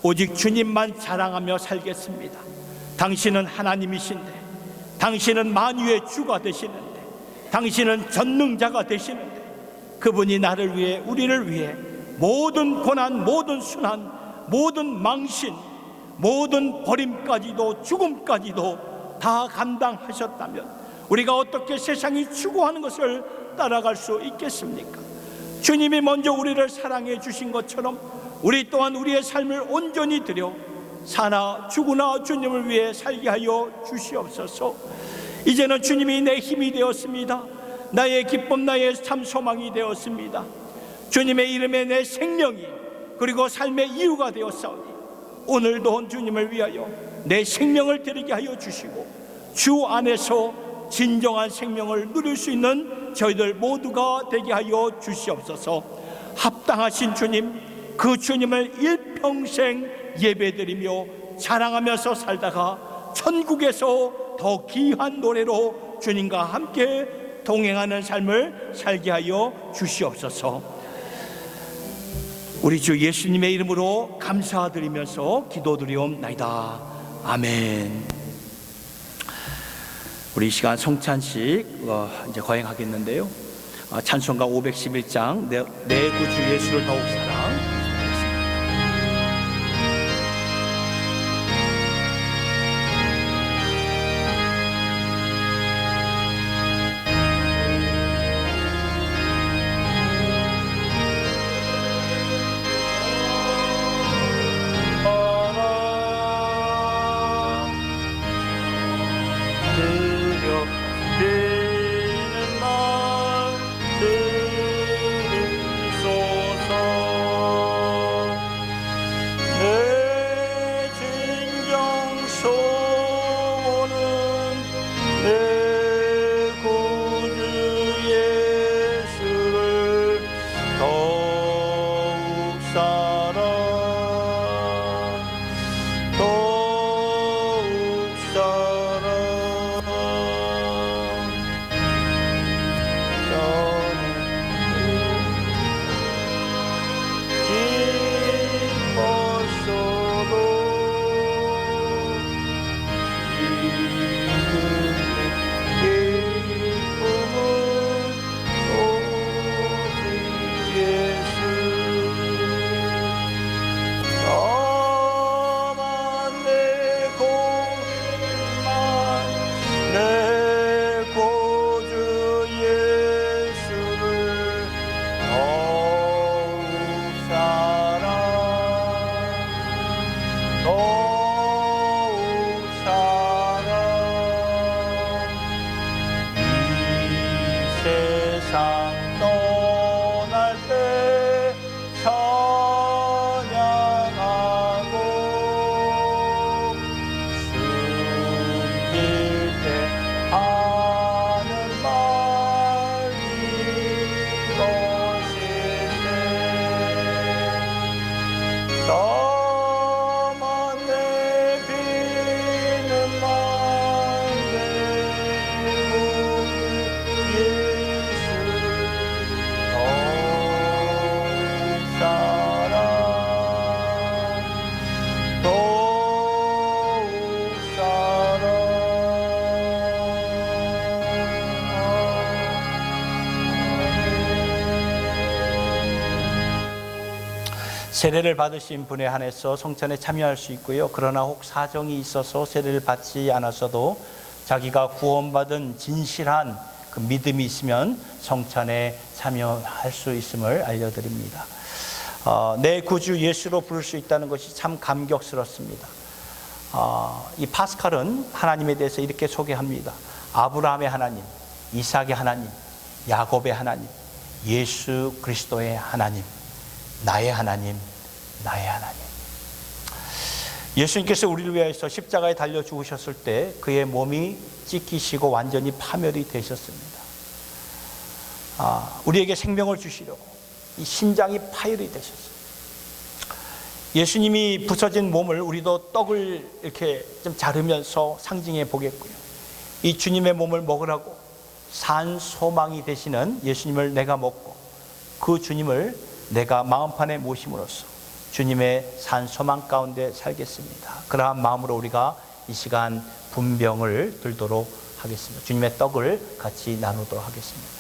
오직 주님만 자랑하며 살겠습니다. 당신은 하나님이신데, 당신은 만유의 주가 되시는데, 당신은 전능자가 되시는데, 그분이 나를 위해, 우리를 위해 모든 고난, 모든 순환, 모든 망신, 모든 버림까지도 죽음까지도 다 감당하셨다면 우리가 어떻게 세상이 추구하는 것을 따라갈 수 있겠습니까? 주님이 먼저 우리를 사랑해 주신 것처럼 우리 또한 우리의 삶을 온전히 드려 사나 죽으나 주님을 위해 살게 하여 주시옵소서. 이제는 주님이 내 힘이 되었습니다. 나의 기쁨, 나의 참 소망이 되었습니다. 주님의 이름에 내 생명이, 그리고 삶의 이유가 되었사오니 오늘도 주님을 위하여 내 생명을 드리게 하여 주시고 주 안에서 진정한 생명을 누릴 수 있는 저희들 모두가 되게 하여 주시옵소서. 합당하신 주님, 그 주님을 일평생 예배드리며 자랑하면서 살다가 천국에서 더 귀한 노래로 주님과 함께 동행하는 삶을 살게 하여 주시옵소서. 우리 주 예수님의 이름으로 감사드리면서 기도드리옵나이다. 아멘. 우리 이 시간 성찬식 이제 거행하겠는데요. 찬송가 511장 내 구주 예수를 더욱 사랑. 세례를 받으신 분에 한해서 성찬에 참여할 수 있고요. 그러나 혹 사정이 있어서 세례를 받지 않았어도 자기가 구원받은 진실한 그 믿음이 있으면 성찬에 참여할 수 있음을 알려드립니다. 내 구주 예수로 부를 수 있다는 것이 참 감격스럽습니다. 이 파스칼은 하나님에 대해서 이렇게 소개합니다. 아브라함의 하나님, 이삭의 하나님, 야곱의 하나님, 예수 그리스도의 하나님, 나의 하나님, 나의 하나님. 예수님께서 우리를 위하여서 십자가에 달려 죽으셨을 때 그의 몸이 찢기시고 완전히 파멸이 되셨습니다. 우리에게 생명을 주시려고 이 심장이 파열이 되셨어요. 예수님이 부서진 몸을 우리도 떡을 이렇게 좀 자르면서 상징해 보겠고요. 이 주님의 몸을 먹으라고 산 소망이 되시는 예수님을 내가 먹고 그 주님을 내가 마음판에 모심으로써 주님의 산 소망 가운데 살겠습니다. 그러한 마음으로 우리가 이 시간 분병을 들도록 하겠습니다. 주님의 떡을 같이 나누도록 하겠습니다.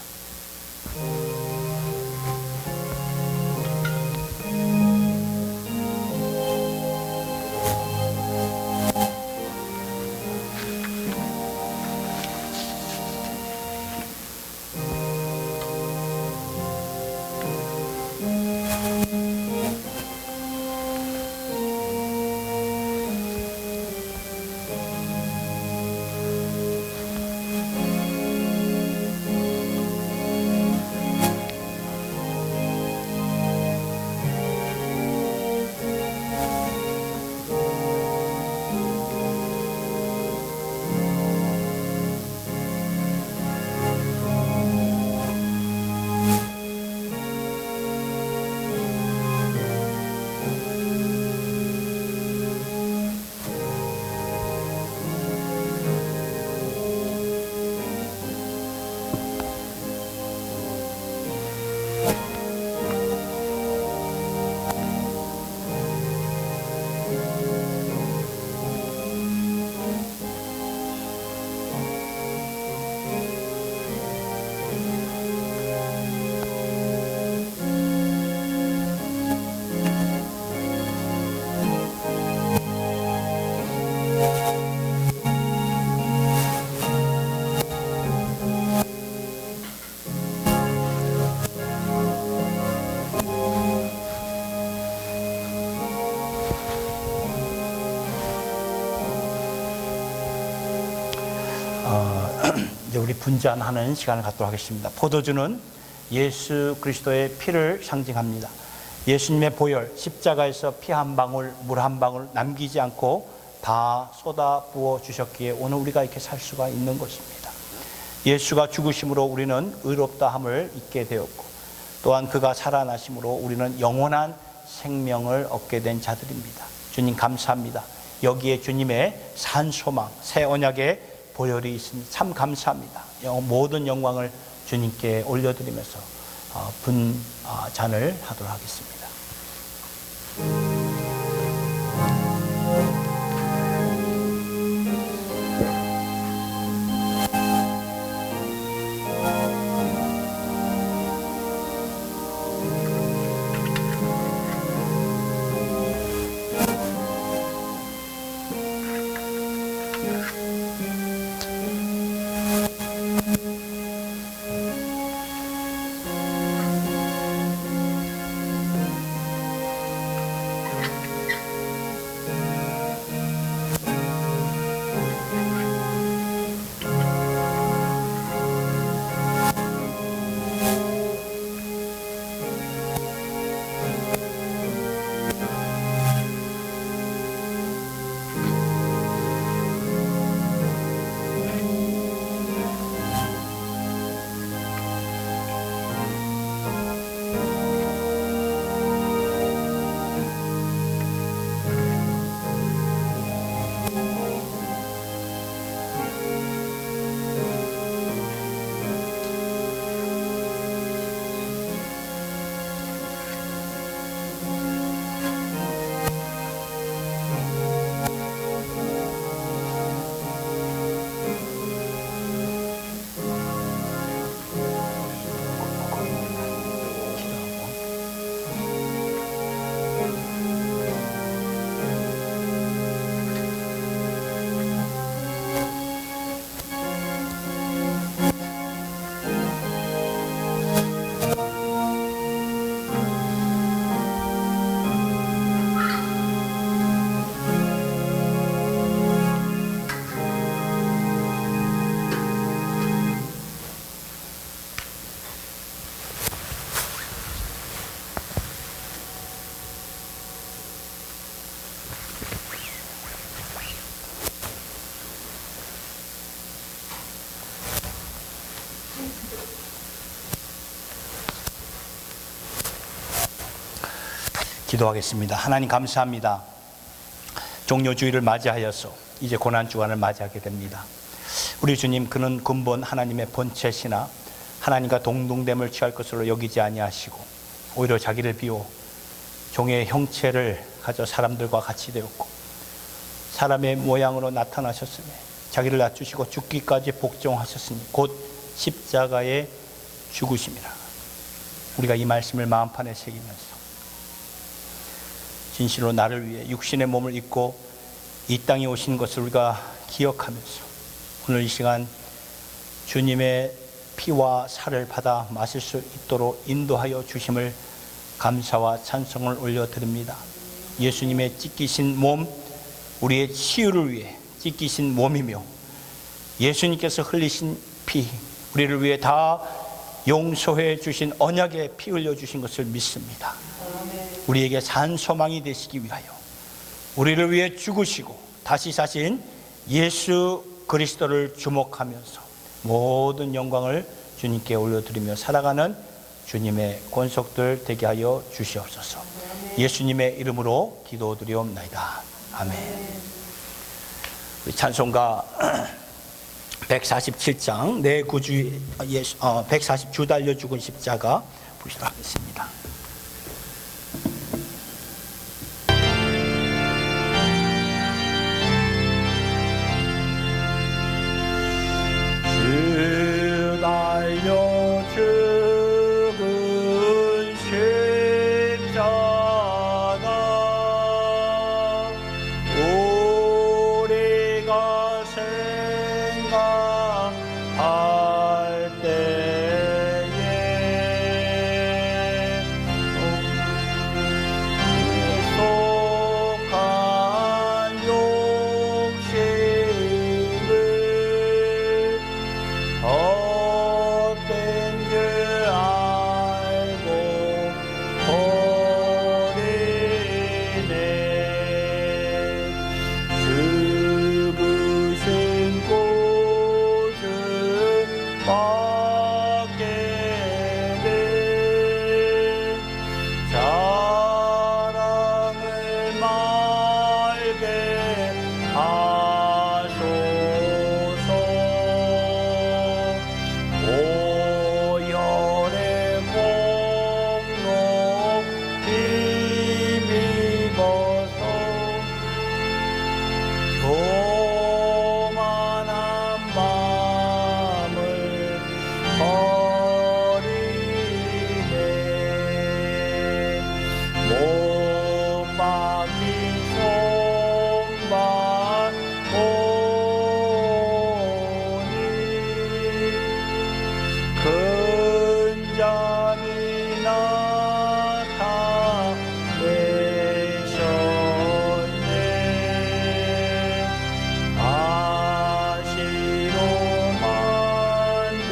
이제 우리 분잔하는 시간을 갖도록 하겠습니다. 포도주는 예수 그리스도의 피를 상징합니다. 예수님의 보혈, 십자가에서 피 한 방울, 물 한 방울 남기지 않고 다 쏟아 부어 주셨기에 오늘 우리가 이렇게 살 수가 있는 것입니다. 예수가 죽으심으로 우리는 의롭다함을 잊게 되었고 또한 그가 살아나심으로 우리는 영원한 생명을 얻게 된 자들입니다. 주님 감사합니다. 여기에 주님의 산 소망, 새 언약의 보혈이 있습니다. 참 감사합니다. 모든 영광을 주님께 올려드리면서 분잔을 하도록 하겠습니다. 기도하겠습니다. 하나님 감사합니다. 종료주의를 맞이하여서 이제 고난주간을 맞이하게 됩니다. 우리 주님, 그는 근본 하나님의 본체시나 하나님과 동등됨을 취할 것으로 여기지 아니하시고 오히려 자기를 비워 종의 형체를 가져 사람들과 같이 되었고 사람의 모양으로 나타나셨으며 자기를 낮추시고 죽기까지 복종하셨으니 곧 십자가에 죽으심이라. 우리가 이 말씀을 마음판에 새기면서 진실로 나를 위해 육신의 몸을 입고 이 땅에 오신 것을 우리가 기억하면서 오늘 이 시간 주님의 피와 살을 받아 마실 수 있도록 인도하여 주심을 감사와 찬송을 올려드립니다. 예수님의 찢기신 몸, 우리의 치유를 위해 찢기신 몸이며 예수님께서 흘리신 피, 우리를 위해 다 용서해 주신 언약의 피 흘려 주신 것을 믿습니다. 우리에게 산 소망이 되시기 위하여 우리를 위해 죽으시고 다시 사신 예수 그리스도를 주목하면서 모든 영광을 주님께 올려드리며 살아가는 주님의 권속들 되게 하여 주시옵소서. 예수님의 이름으로 기도드리옵나이다. 아멘. 우리 찬송가 147장 내 구주 140주 달려 죽은 십자가 보시도록 하겠습니다. 주 달려 죽은 십자가 우리가 생각할 때에 속한 욕심을 헛된 줄 알고 버리네. 죽으신 곳은 밖에는 사랑을 말게 하소서. 오열의 공로 힘입어서 교만한 마음을 버리네. 못 박힌 손만 보니 큰 잠이 나타내셨네. 가시로 만든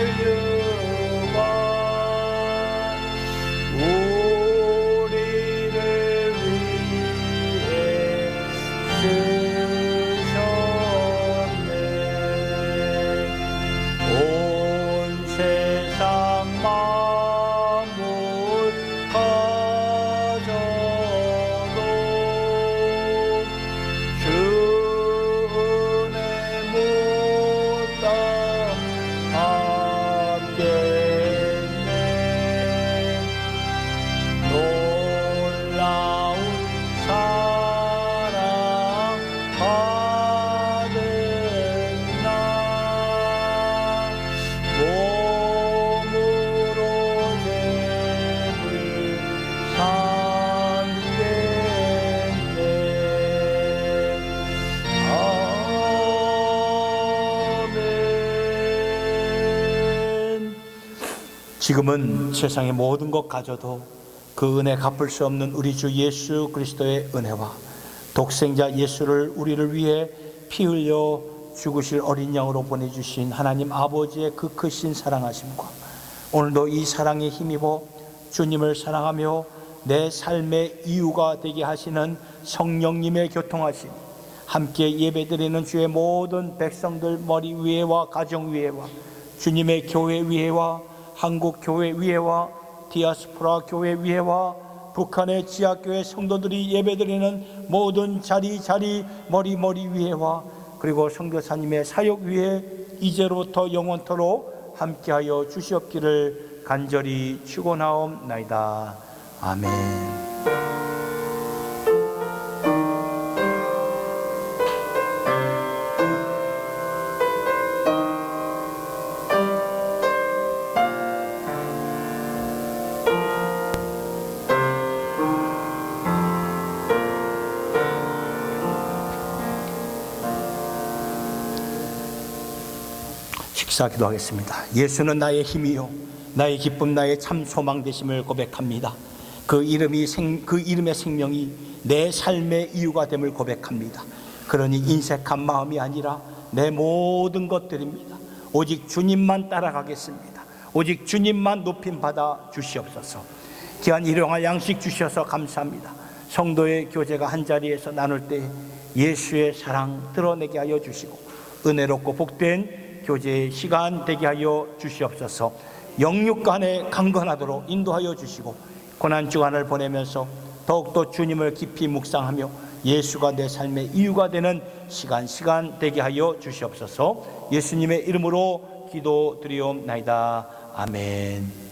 면류관 우리를 위해 쓰셨네. 온 세상 만물 가져도 주 은혜 못 담겠네. 놀라운 사랑 받은 나 몸으로 죄를 삼겠네. 아멘. 지금은 세상의 모든 것 가져도 그 은혜 갚을 수 없는 우리 주 예수 그리스도의 은혜와 독생자 예수를 우리를 위해 피 흘려 죽으실 어린 양으로 보내주신 하나님 아버지의 그 크신 사랑하심과 오늘도 이 사랑에 힘입어 주님을 사랑하며 내 삶의 이유가 되게 하시는 성령님의 교통하심, 함께 예배드리는 주의 모든 백성들 머리 위에와 가정 위에와 주님의 교회 위에와 한국 교회 위에와 디아스포라 교회 위에와 북한의 지하교회 성도들이 예배드리는 모든 자리 머리 위에와 그리고 선교사님의 사역 위에 이제로부터 영원토록 함께하여 주시옵기를 간절히 축원하옵나이다. 아멘. 식사 기도하겠습니다. 예수는 나의 힘이요 나의 기쁨 나의 참 소망 되심을 고백합니다. 그 이름의 생명이 내 삶의 이유가 됨을 고백합니다. 그러니 인색한 마음이 아니라 내 모든 것들입니다. 오직 주님만 따라가겠습니다. 오직 주님만 높임 받아 주시옵소서. 귀한 일용할 양식 주셔서 감사합니다. 성도의 교제가 한자리에서 나눌 때 예수의 사랑 드러내게 하여 주시고 은혜롭고 복된 교제의 시간 되게 하여 주시옵소서. 영육 간에 강건하도록 인도하여 주시고 고난 주간을 보내면서 더욱더 주님을 깊이 묵상하며 예수가 내 삶의 이유가 되는 시간 되게 하여 주시옵소서. 예수님의 이름으로 기도드리옵나이다. 아멘.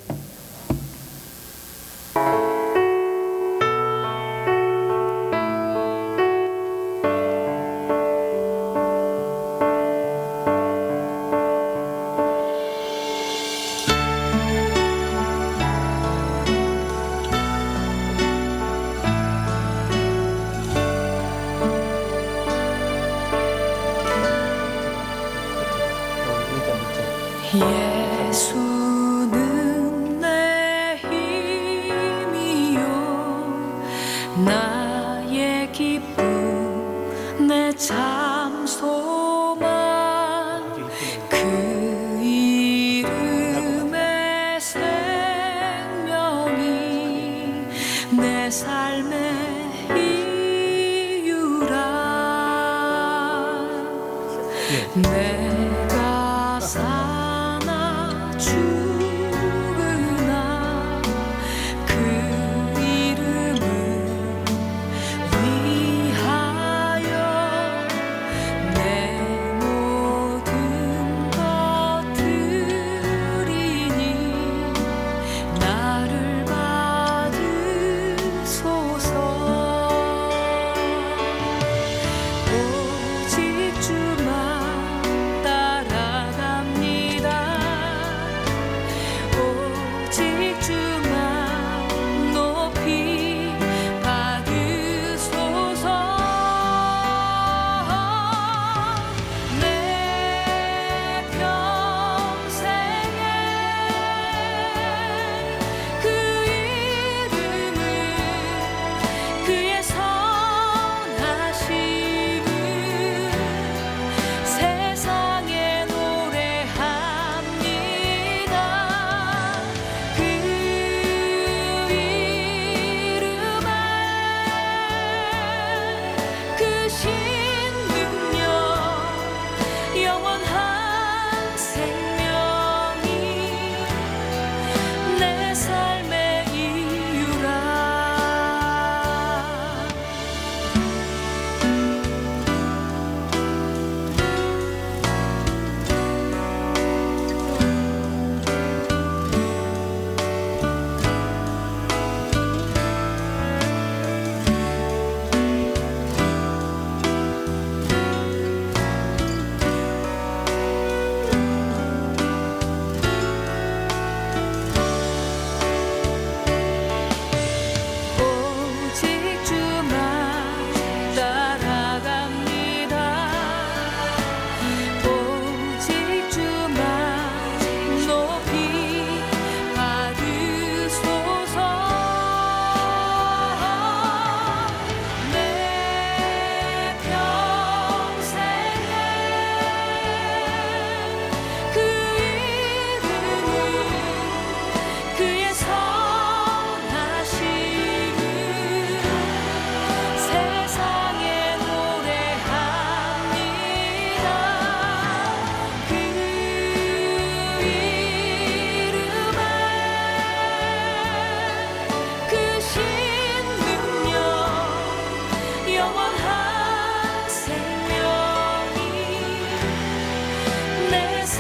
예수는 내 힘이요 나의 기쁨 내 참 소망 그 이름의 생명이 내 삶의 이유라. 내가 사나 죽으나 그 이름을 위하여 내 모든 것 드리니 나를 받으소서. 오직 주만 따라갑니다.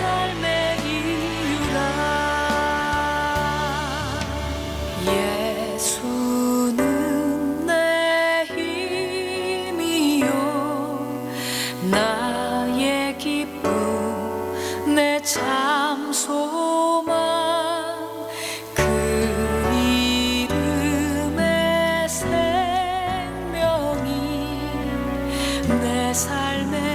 삶의 이유라. 예수는 내 힘이요 나의 기쁨 내 참 소망 그 이름의 생명이 내 삶의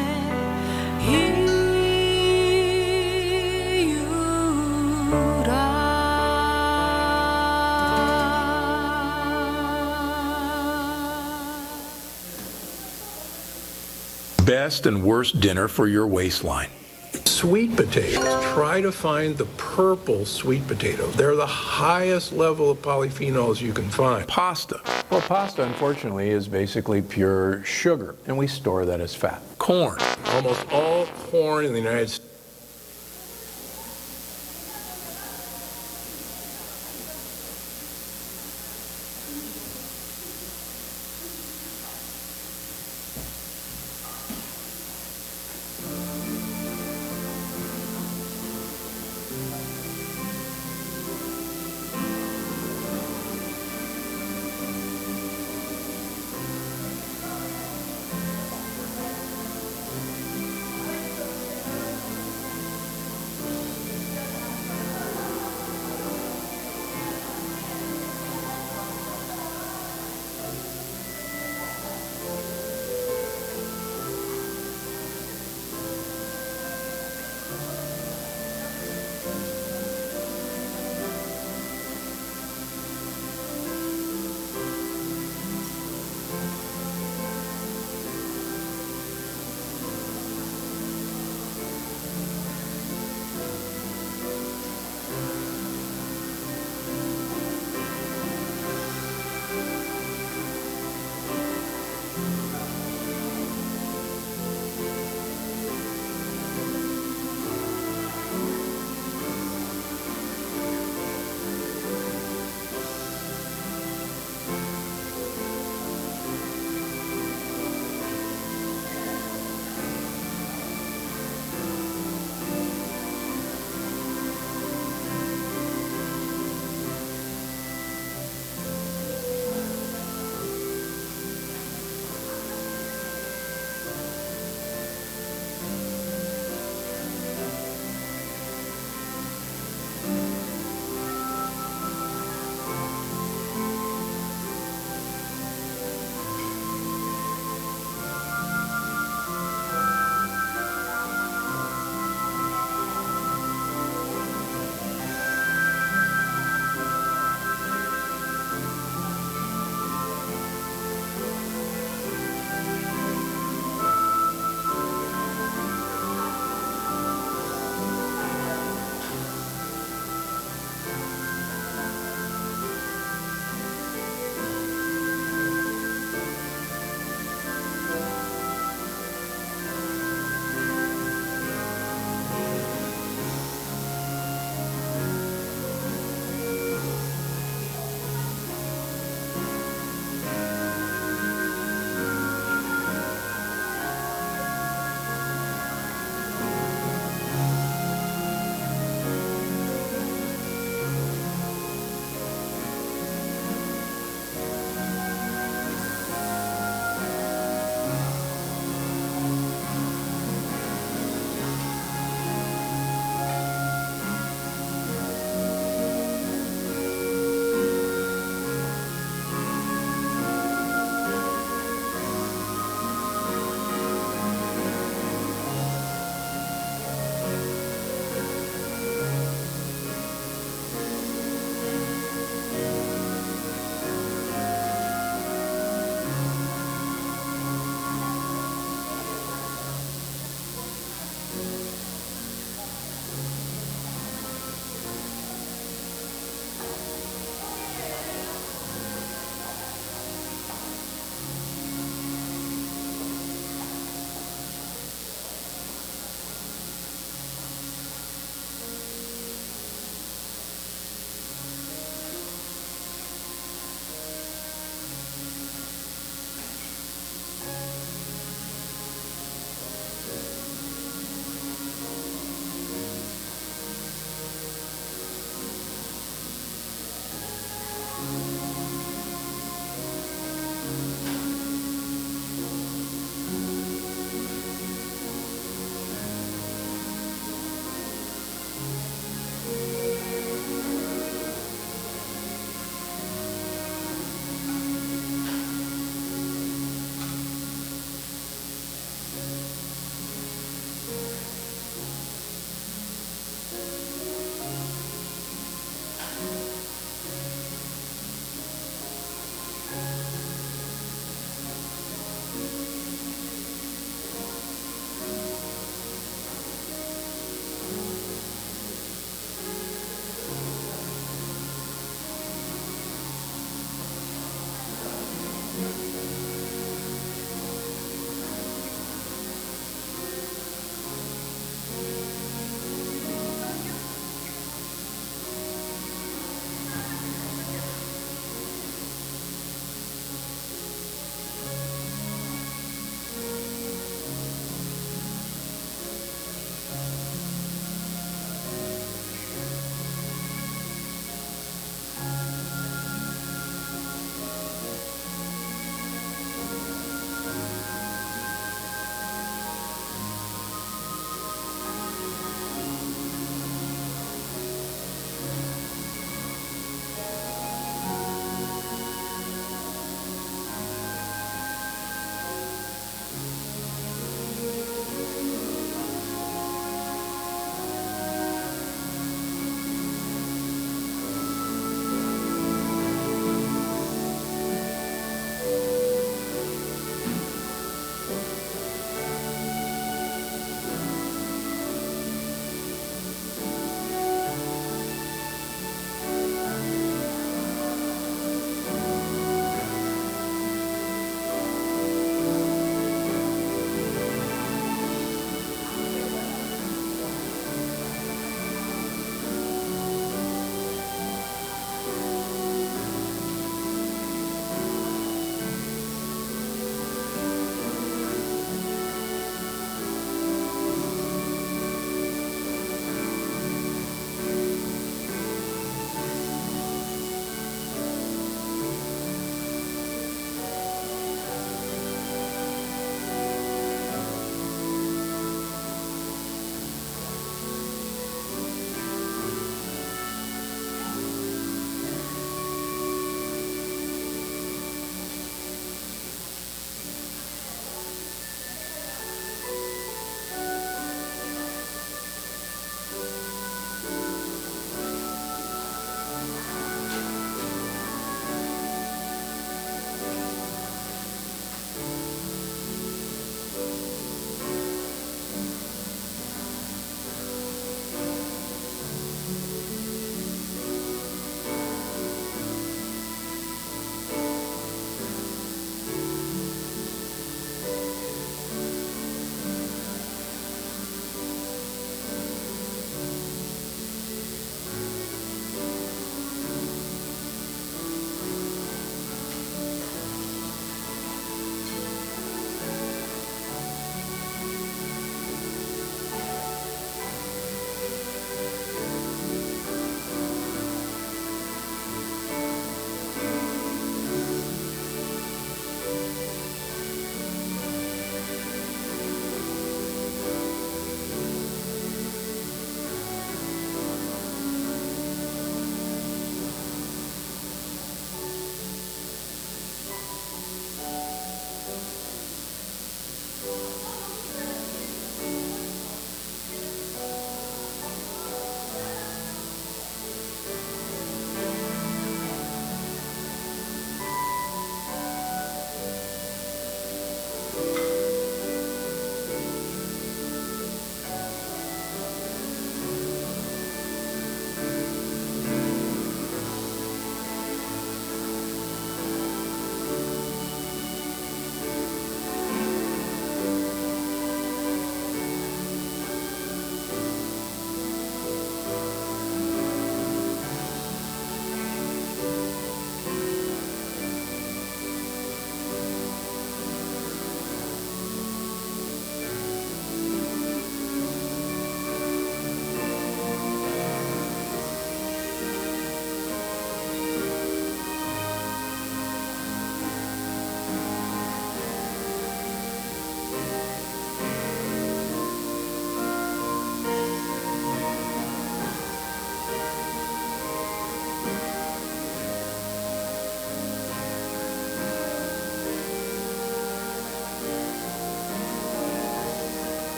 Best and worst dinner for your waistline. Sweet potatoes. Try to find the purple sweet potato. They're the highest level of polyphenols you can find. Pasta. Well, pasta, unfortunately, is basically pure sugar, and we store that as fat. Corn. Almost all corn in the United States